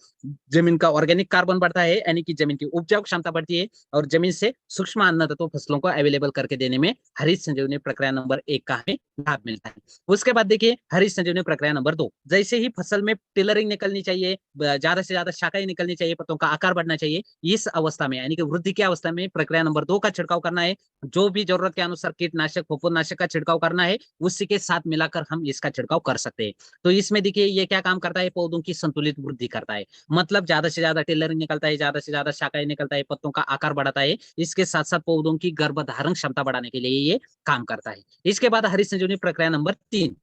जमीन का ऑर्गेनिक कार्बन बढ़ता है, यानी कि जमीन की उपजाऊ क्षमता बढ़ती है, और जमीन से सूक्ष्म अन्न तत्व फसलों को अवेलेबल करके देने में हरित संजीवनी प्रक्रिया नंबर 1 का हमें लाभ मिलता है। उसके बाद देखिए, हरित संजीवनी संजीवनी प्रक्रिया नंबर 2, जैसे ही फसल में टिलरिंग निकलनी चाहिए, ज्यादा से ज्यादा शाखाएं निकलनी चाहिए, पत्तों का आकार बढ़ना चाहिए, इस अवस्था में यानी कि वृद्धि की अवस्था में प्रक्रिया नंबर 2 का छिड़काव करना है। जो भी जरूरत के अनुसार कीटनाशक, फफूंदनाशक का छिड़काव करना है, उसी के साथ मिलाकर हम इसका छिड़काव कर सकते हैं। तो इसमें देखिए ये क्या काम करता है, पौधों की संतुलित वृद्धि करता है, मतलब ज्यादा से ज्यादा टिलरिंग निकलता है, ज्यादा से ज्यादा शाखाएं निकलता है, पत्तों का आकार बढ़ाता है, इसके साथ साथ पौधों की गर्भधारण क्षमता बढ़ाने के लिए ये काम करता है। इसके बाद हरित संजीवनी प्रक्रिया नंबर 3।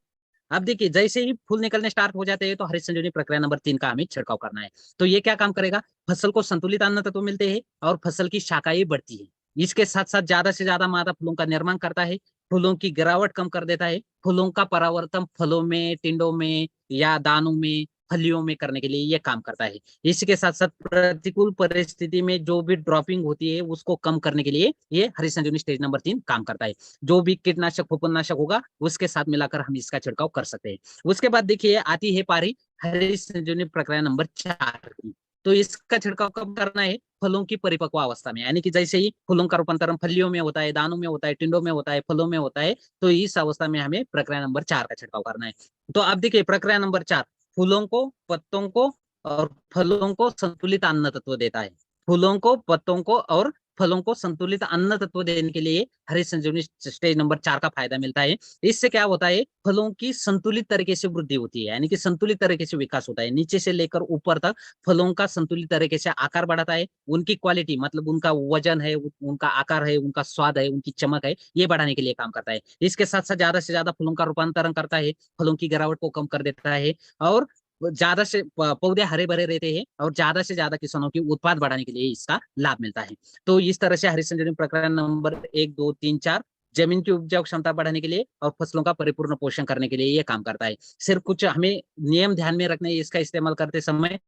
अब देखिए जैसे ही फूल निकलने स्टार्ट हो जाते हैं तो हरित संजीवनी प्रक्रिया नंबर 3 का हमें छिड़काव करना है। तो ये क्या काम करेगा, फसल को संतुलित अन्न तत्व मिलते हैं और फसल की शाखाएं बढ़ती है। इसके साथ साथ ज्यादा से ज्यादा मादा फूलों का निर्माण करता है, फूलों की गिरावट कम कर देता है, फूलों का परावर्तन फलों में, टिंडों में या दानों में, फलियों में करने के लिए ये काम करता है। इसके साथ साथ प्रतिकूल परिस्थिति में जो भी ड्रॉपिंग होती है उसको कम करने के लिए ये हरित संजीवनी स्टेज नंबर 3 काम करता है। जो भी कीटनाशक, फफूंदनाशक होगा उसके साथ मिलाकर हम इसका छिड़काव कर सकते हैं। उसके बाद देखिए आती है पारी हरित संजीवनी प्रक्रिया नंबर 4 की। तो इसका छिड़काव कब करना है, फलों की परिपक्व अवस्था में, यानी कि जैसे ही फूलों का रूपांतरण फलियों में होता है, दानों में होता है, टिंडों में होता है, फलों में होता है, तो इस अवस्था में हमें प्रक्रिया नंबर 4 का छिड़काव करना है। तो अब देखिए प्रक्रिया नंबर 4 फूलों को, पत्तों को और फलों को संतुलित अन्न तत्व देता है। फूलों को, पत्तों को और फलों को संतुलित अन्न तत्व देने के लिए हरित संजीवनी स्टेज नंबर 4 का फायदा मिलता है। इससे क्या होता है, फलों की संतुलित तरीके से वृद्धि होती है, यानी कि संतुलित तरीके से विकास होता है, नीचे से लेकर ऊपर तक फलों का संतुलित तरीके से आकार बढ़ाता है, उनकी क्वालिटी मतलब उनका वजन है, उनका आकार है, उनका स्वाद है, उनकी चमक है, ये बढ़ाने के लिए काम करता है। इसके साथ साथ ज्यादा से ज्यादा फलों का रूपांतरण करता है, फलों की गिरावट को कम कर देता है और ज्यादा से पौधे हरे भरे रहते हैं और ज्यादा से ज्यादा किसानों की उत्पाद बढ़ाने के लिए इसका लाभ मिलता है। तो इस तरह से हरित संजीवनी प्रक्रिया नंबर 1, 2, 3, 4 जमीन की उपजाऊ क्षमता बढ़ाने के लिए और फसलों का परिपूर्ण पोषण करने के लिए ये काम करता है। सिर्फ कुछ हमें नियम ध्यान में रखने, इसका इस्तेमाल करते समय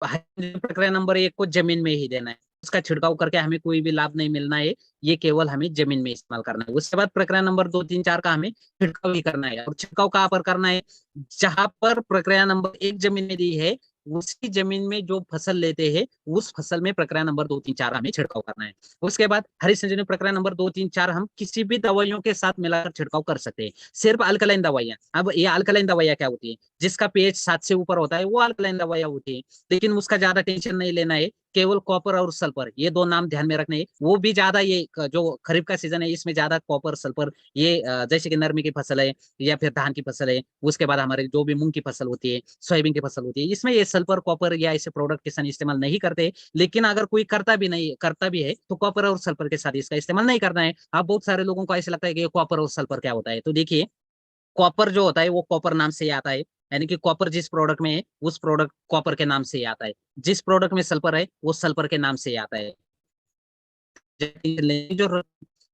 प्रक्रिया नंबर 1 को जमीन में ही देना है, उसका छिड़काव करके हमें कोई भी लाभ नहीं मिलना है, ये केवल हमें जमीन में इस्तेमाल करना है। उसके बाद प्रक्रिया नंबर 2, 3, 4 का हमें छिड़काव ही करना है। और छिड़काव कहाँ पर करना है, जहां पर प्रक्रिया नंबर 1 जमीन में दी है उसी जमीन में जो फसल लेते हैं उस फसल में प्रक्रिया नंबर 2, 3, 4 हमें छिड़काव करना है। उसके बाद हरित संजीवनी प्रक्रिया नंबर 2, 3, 4 हम किसी भी दवाइयों के साथ मिलाकर छिड़काव कर सकते हैं, सिर्फ अल्कलाइन दवाइयां। अब ये अल्कलाइन दवाइयां क्या होती है, जिसका पीएच 7 से ऊपर होता है वो अल्कलाइन दवाइयां होती है, लेकिन उसका ज्यादा टेंशन नहीं लेना है, केवल कॉपर और सल्फर ये 2 नाम ध्यान में रखने हैं। वो भी ज्यादा, ये जो खरीफ का सीजन है इसमें ज्यादा कॉपर, सल्फर, ये जैसे कि नरमी की फसल है या फिर धान की फसल है, उसके बाद हमारे जो भी मूंग की फसल होती है, सोयाबीन की फसल होती है, इसमें ये सल्फर, कॉपर या ऐसे प्रोडक्ट किसान इस्तेमाल नहीं करते। लेकिन अगर कोई करता भी है तो कॉपर और सल्फर के साथ इसका इस्तेमाल नहीं करना है। अब बहुत सारे लोगों को ऐसा लगता है कि कॉपर और सल्फर क्या होता है, तो देखिए कॉपर जो होता है वो कॉपर नाम से ही आता है, यानी कि कॉपर जिस प्रोडक्ट में है उस प्रोडक्ट कॉपर के नाम से ही आता है, जिस प्रोडक्ट में सल्फर है वो सल्फर के नाम से ही आता है। जो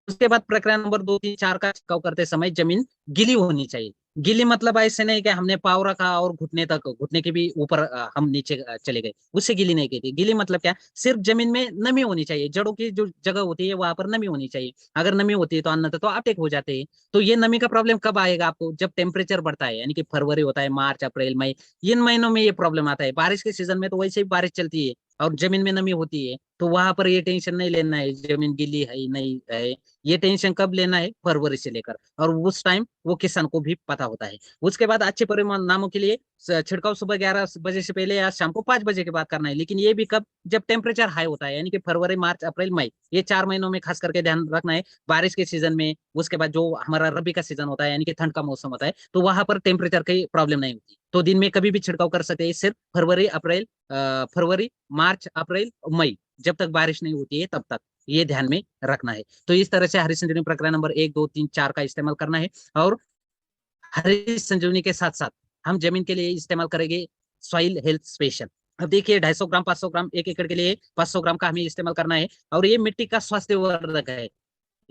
उसके बाद प्रक्रिया नंबर 2, 3, 4 का छिड़काव करते समय जमीन गीली होनी चाहिए। गीली मतलब ऐसे नहीं कि हमने पाव रखा और घुटने के भी ऊपर हम नीचे चले गए, उससे गीली नहीं कहती। गीली मतलब क्या, सिर्फ जमीन में नमी होनी चाहिए, जड़ों की जो जगह होती है वहां पर नमी होनी चाहिए। अगर नमी होती है तो अन्न तत्व अटैक हो जाते हैं। तो ये नमी का प्रॉब्लम कब आएगा आपको, जब टेम्परेचर बढ़ता है, यानी कि फरवरी होता है, मार्च, अप्रैल, मई, इन महीनों में ये प्रॉब्लम आता है। बारिश के सीजन में तो वैसे ही बारिश चलती है और जमीन में नमी होती है, तो वहां पर ये टेंशन नहीं लेना है जमीन गीली है नहीं है, ये टेंशन कब लेना है, फरवरी से लेकर, और उस टाइम वो किसान को भी पता होता है। उसके बाद अच्छे परिणामों के लिए छिड़काव सुबह 11 बजे से पहले या शाम को 5 बजे के बाद करना है, लेकिन ये भी कब, जब टेम्परेचर हाई होता है, यानी कि फरवरी, मार्च, अप्रैल, मई, ये 4 महीनों में खास करके ध्यान रखना है। बारिश के सीजन में, उसके बाद जो हमारा रबी का सीजन होता है यानी कि ठंड का मौसम होता है, तो वहां पर टेम्परेचर की प्रॉब्लम नहीं होती, तो दिन में कभी भी छिड़काव कर सकते हैं। सिर्फ फरवरी, मार्च, अप्रैल, मई, जब तक बारिश नहीं होती है तब तक ये ध्यान में रखना है। तो इस तरह से हरित संजीवनी प्रक्रिया नंबर 1, 2, 3, 4 का इस्तेमाल करना है। और हरित संजीवनी के साथ साथ हम जमीन के लिए इस्तेमाल करेंगे सॉइल हेल्थ स्पेशल। अब देखिए 250 ग्राम, 500 ग्राम, 1 एकड़ के लिए 500 ग्राम का हमें इस्तेमाल करना है, और ये मिट्टी का स्वास्थ्यवर्धक है।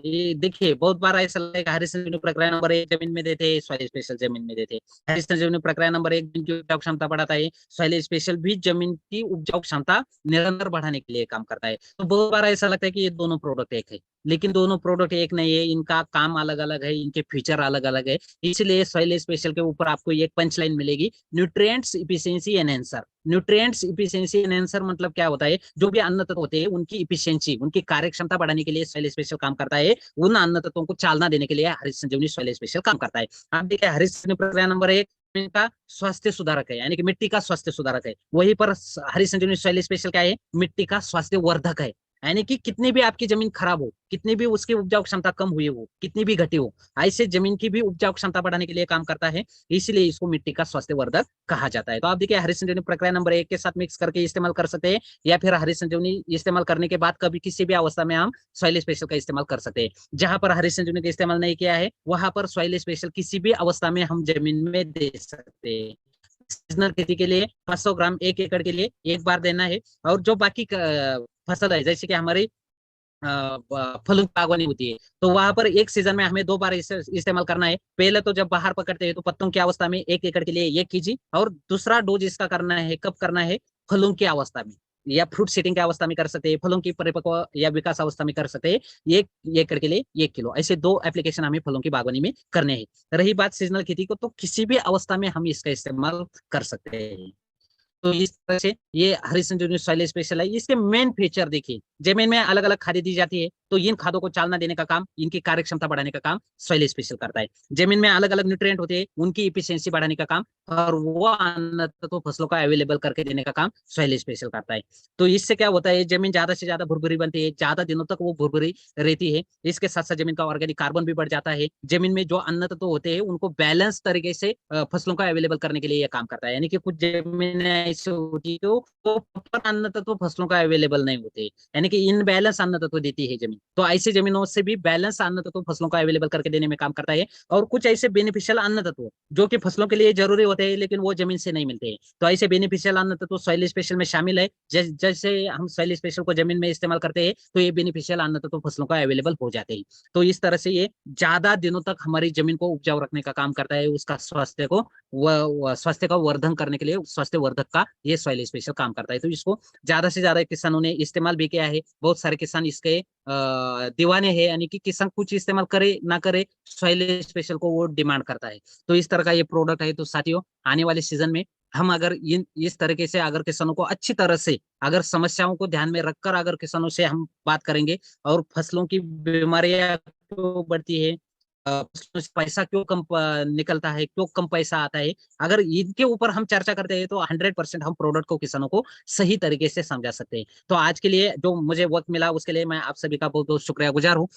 ये देखिए बहुत बार ऐसा लगेगा हरित संजीवनी प्रक्रिया नंबर 1 जमीन में देते, सॉइल स्पेशल जमीन में देते। हरित संजीवनी प्रक्रिया नंबर 1 जमीन की उपजाऊ क्षमता बढ़ाता है, सॉइल स्पेशल भी जमीन की उपजाऊ क्षमता निरंतर बढ़ाने के लिए काम करता है। तो बहुत बार ऐसा लगता है कि ये दोनों प्रोडक्ट एक है, लेकिन दोनों प्रोडक्ट एक नहीं है, इनका काम अलग अलग है, इनके फीचर अलग अलग है। इसलिए सॉइल स्पेशल के ऊपर आपको एक पंच लाइन मिलेगी, nutrients efficiency enhancer. Nutrients efficiency enhancer मतलब क्या होता है, जो भी अन्न तत्व होते हैं उनकी इफिशिएंसी, उनकी कार्यक्षमता बढ़ाने के लिए सॉइल स्पेशल काम करता है, उन अन्न तत्वों को चालना देने के लिए हरित संजीवनी सॉइल स्पेशल काम करता है। आप देखिए हरित संजीवनी प्रक्रिया नंबर 1 जमीन का स्वास्थ्य सुधारक है, यानी कि मिट्टी का स्वास्थ्य सुधारक है। वहीं पर हरी संजीवनी सॉइल स्पेशल क्या है, मिट्टी का स्वास्थ्य वर्धक है। यानी कि कितनी भी आपकी जमीन खराब हो, कितनी भी उसकी उपजाऊ क्षमता कम हुई हो, कितनी भी घटी हो, ऐसे जमीन की भी उपजाऊ क्षमता बढ़ाने के लिए काम करता है, इसलिए इसको मिट्टी का स्वास्थ्य वर्धक कहा जाता है। तो आप देखिए हरी संजीवनी प्रक्रिया नंबर 1 के साथ मिक्स करके इस्तेमाल कर सकते हैं, या फिर हरी संजीवनी इस्तेमाल करने के बाद कभी किसी भी अवस्था में हम सॉइल स्पेशल का इस्तेमाल कर सकते हैं। जहां पर हरी संजीवनी का इस्तेमाल नहीं किया है, वहां पर सॉइल स्पेशल किसी भी अवस्था में हम जमीन में दे सकते हैं। सीजनल खेती के लिए 500 ग्राम 1 एकड़ के लिए एक बार देना है। और जो बाकी फसल है, जैसे कि हमारी फलों की बागवानी होती है, तो वहां पर एक सीजन में हमें 2 बार इस्तेमाल करना है। पहले तो जब बाहर पकड़ते हैं तो पत्तों की अवस्था में 1 एकड़ के लिए 1 kg, और दूसरा डोज इसका करना है कब करना है, फलों की अवस्था में, या फ्रूट सीटिंग की अवस्था में कर सकते हैं, फलों की परिपक्व या विकास अवस्था में कर सकते हैं, 1 एकड़ के लिए 1 किलो। ऐसे 2 एप्लीकेशन हमें फलों की बागवानी में करने हैं। रही बात सीजनल खेती को, तो किसी भी अवस्था में हम इसका इस्तेमाल कर सकते हैं। तो इस तरह से ये हरी संजीवनी सॉइल स्पेशल है। इसके मेन फीचर देखिए, जमीन में अलग अलग खादें दी जाती है, तो इन खादों को चालना देने का काम, इनकी कार्य क्षमता बढ़ाने का काम सॉइल स्पेशल करता है। जमीन में अलग अलग न्यूट्रिएंट होते हैं, उनकी इफिशियंसी बढ़ाने का काम और वो अन्न तत्व फसलों का अवेलेबल करके देने का काम सॉइल स्पेशल करता है। तो इससे क्या होता है, जमीन ज्यादा से ज्यादा भुरभुरी बनती है, ज्यादा दिनों तक वो भुरभुरी रहती है। इसके साथ साथ जमीन का ऑर्गेनिक कार्बन भी बढ़ जाता है। जमीन में जो अन्न तत्व होते हैं उनको बैलेंस तरीके से फसलों का अवेलेबल करने के लिए यह काम करता है। यानी कि कुछ जमीन ऐसी होती है तो प्रॉपर अन्न तत्व फसलों का अवेलेबल नहीं होते, यानी कि इनबैलेंस अन्न तत्व देती है जमीन। तो ऐसी जमीनों से भी बैलेंस अन्न तत्व फसलों का अवेलेबल करके देने में काम करता है। और कुछ ऐसे बेनिफिशियल अन्न तत्व जो कि फसलों के लिए जरूरी होते हैं लेकिन वो जमीन से नहीं मिलते हैं, तो ऐसे बेनिफिशियल अन्न तत्व सॉइल स्पेशल में शामिल है। जैसे हम सॉइल स्पेशल को जमीन में इस्तेमाल करते हैं तो ये बेनिफिशियल अन्न तत्व फसलों का अवेलेबल हो जाते हैं। तो इस तरह से ये ज्यादा दिनों तक हमारी जमीन को उपजाऊ रखने का काम करता है, उसका स्वास्थ्य का वर्धन करने के लिए स्वास्थ्य वर्धक का ये सॉइल स्पेशल काम करता है। तो इसको ज्यादा से ज्यादा किसानों ने इस्तेमाल भी किया है। बहुत सारे किसान इसके दीवाने हैं, यानी कि किसान कुछ इस्तेमाल करे ना करे सॉइल स्पेशल को वो डिमांड करता है। तो इस तरह का ये प्रोडक्ट है। तो साथियों, आने वाले सीजन में हम अगर इस तरीके से अगर किसानों को अच्छी तरह से अगर समस्याओं को ध्यान में रखकर अगर किसानों से हम बात करेंगे, और फसलों की बीमारियां क्यों बढ़ती है, फसलों से पैसा क्यों कम निकलता है, क्यों कम पैसा आता है, अगर इनके ऊपर हम चर्चा करते हैं तो 100% हम प्रोडक्ट को किसानों को सही तरीके से समझा सकते हैं। तो आज के लिए जो मुझे वक्त मिला उसके लिए मैं आप सभी का बहुत बहुत शुक्रिया गुजार हूँ।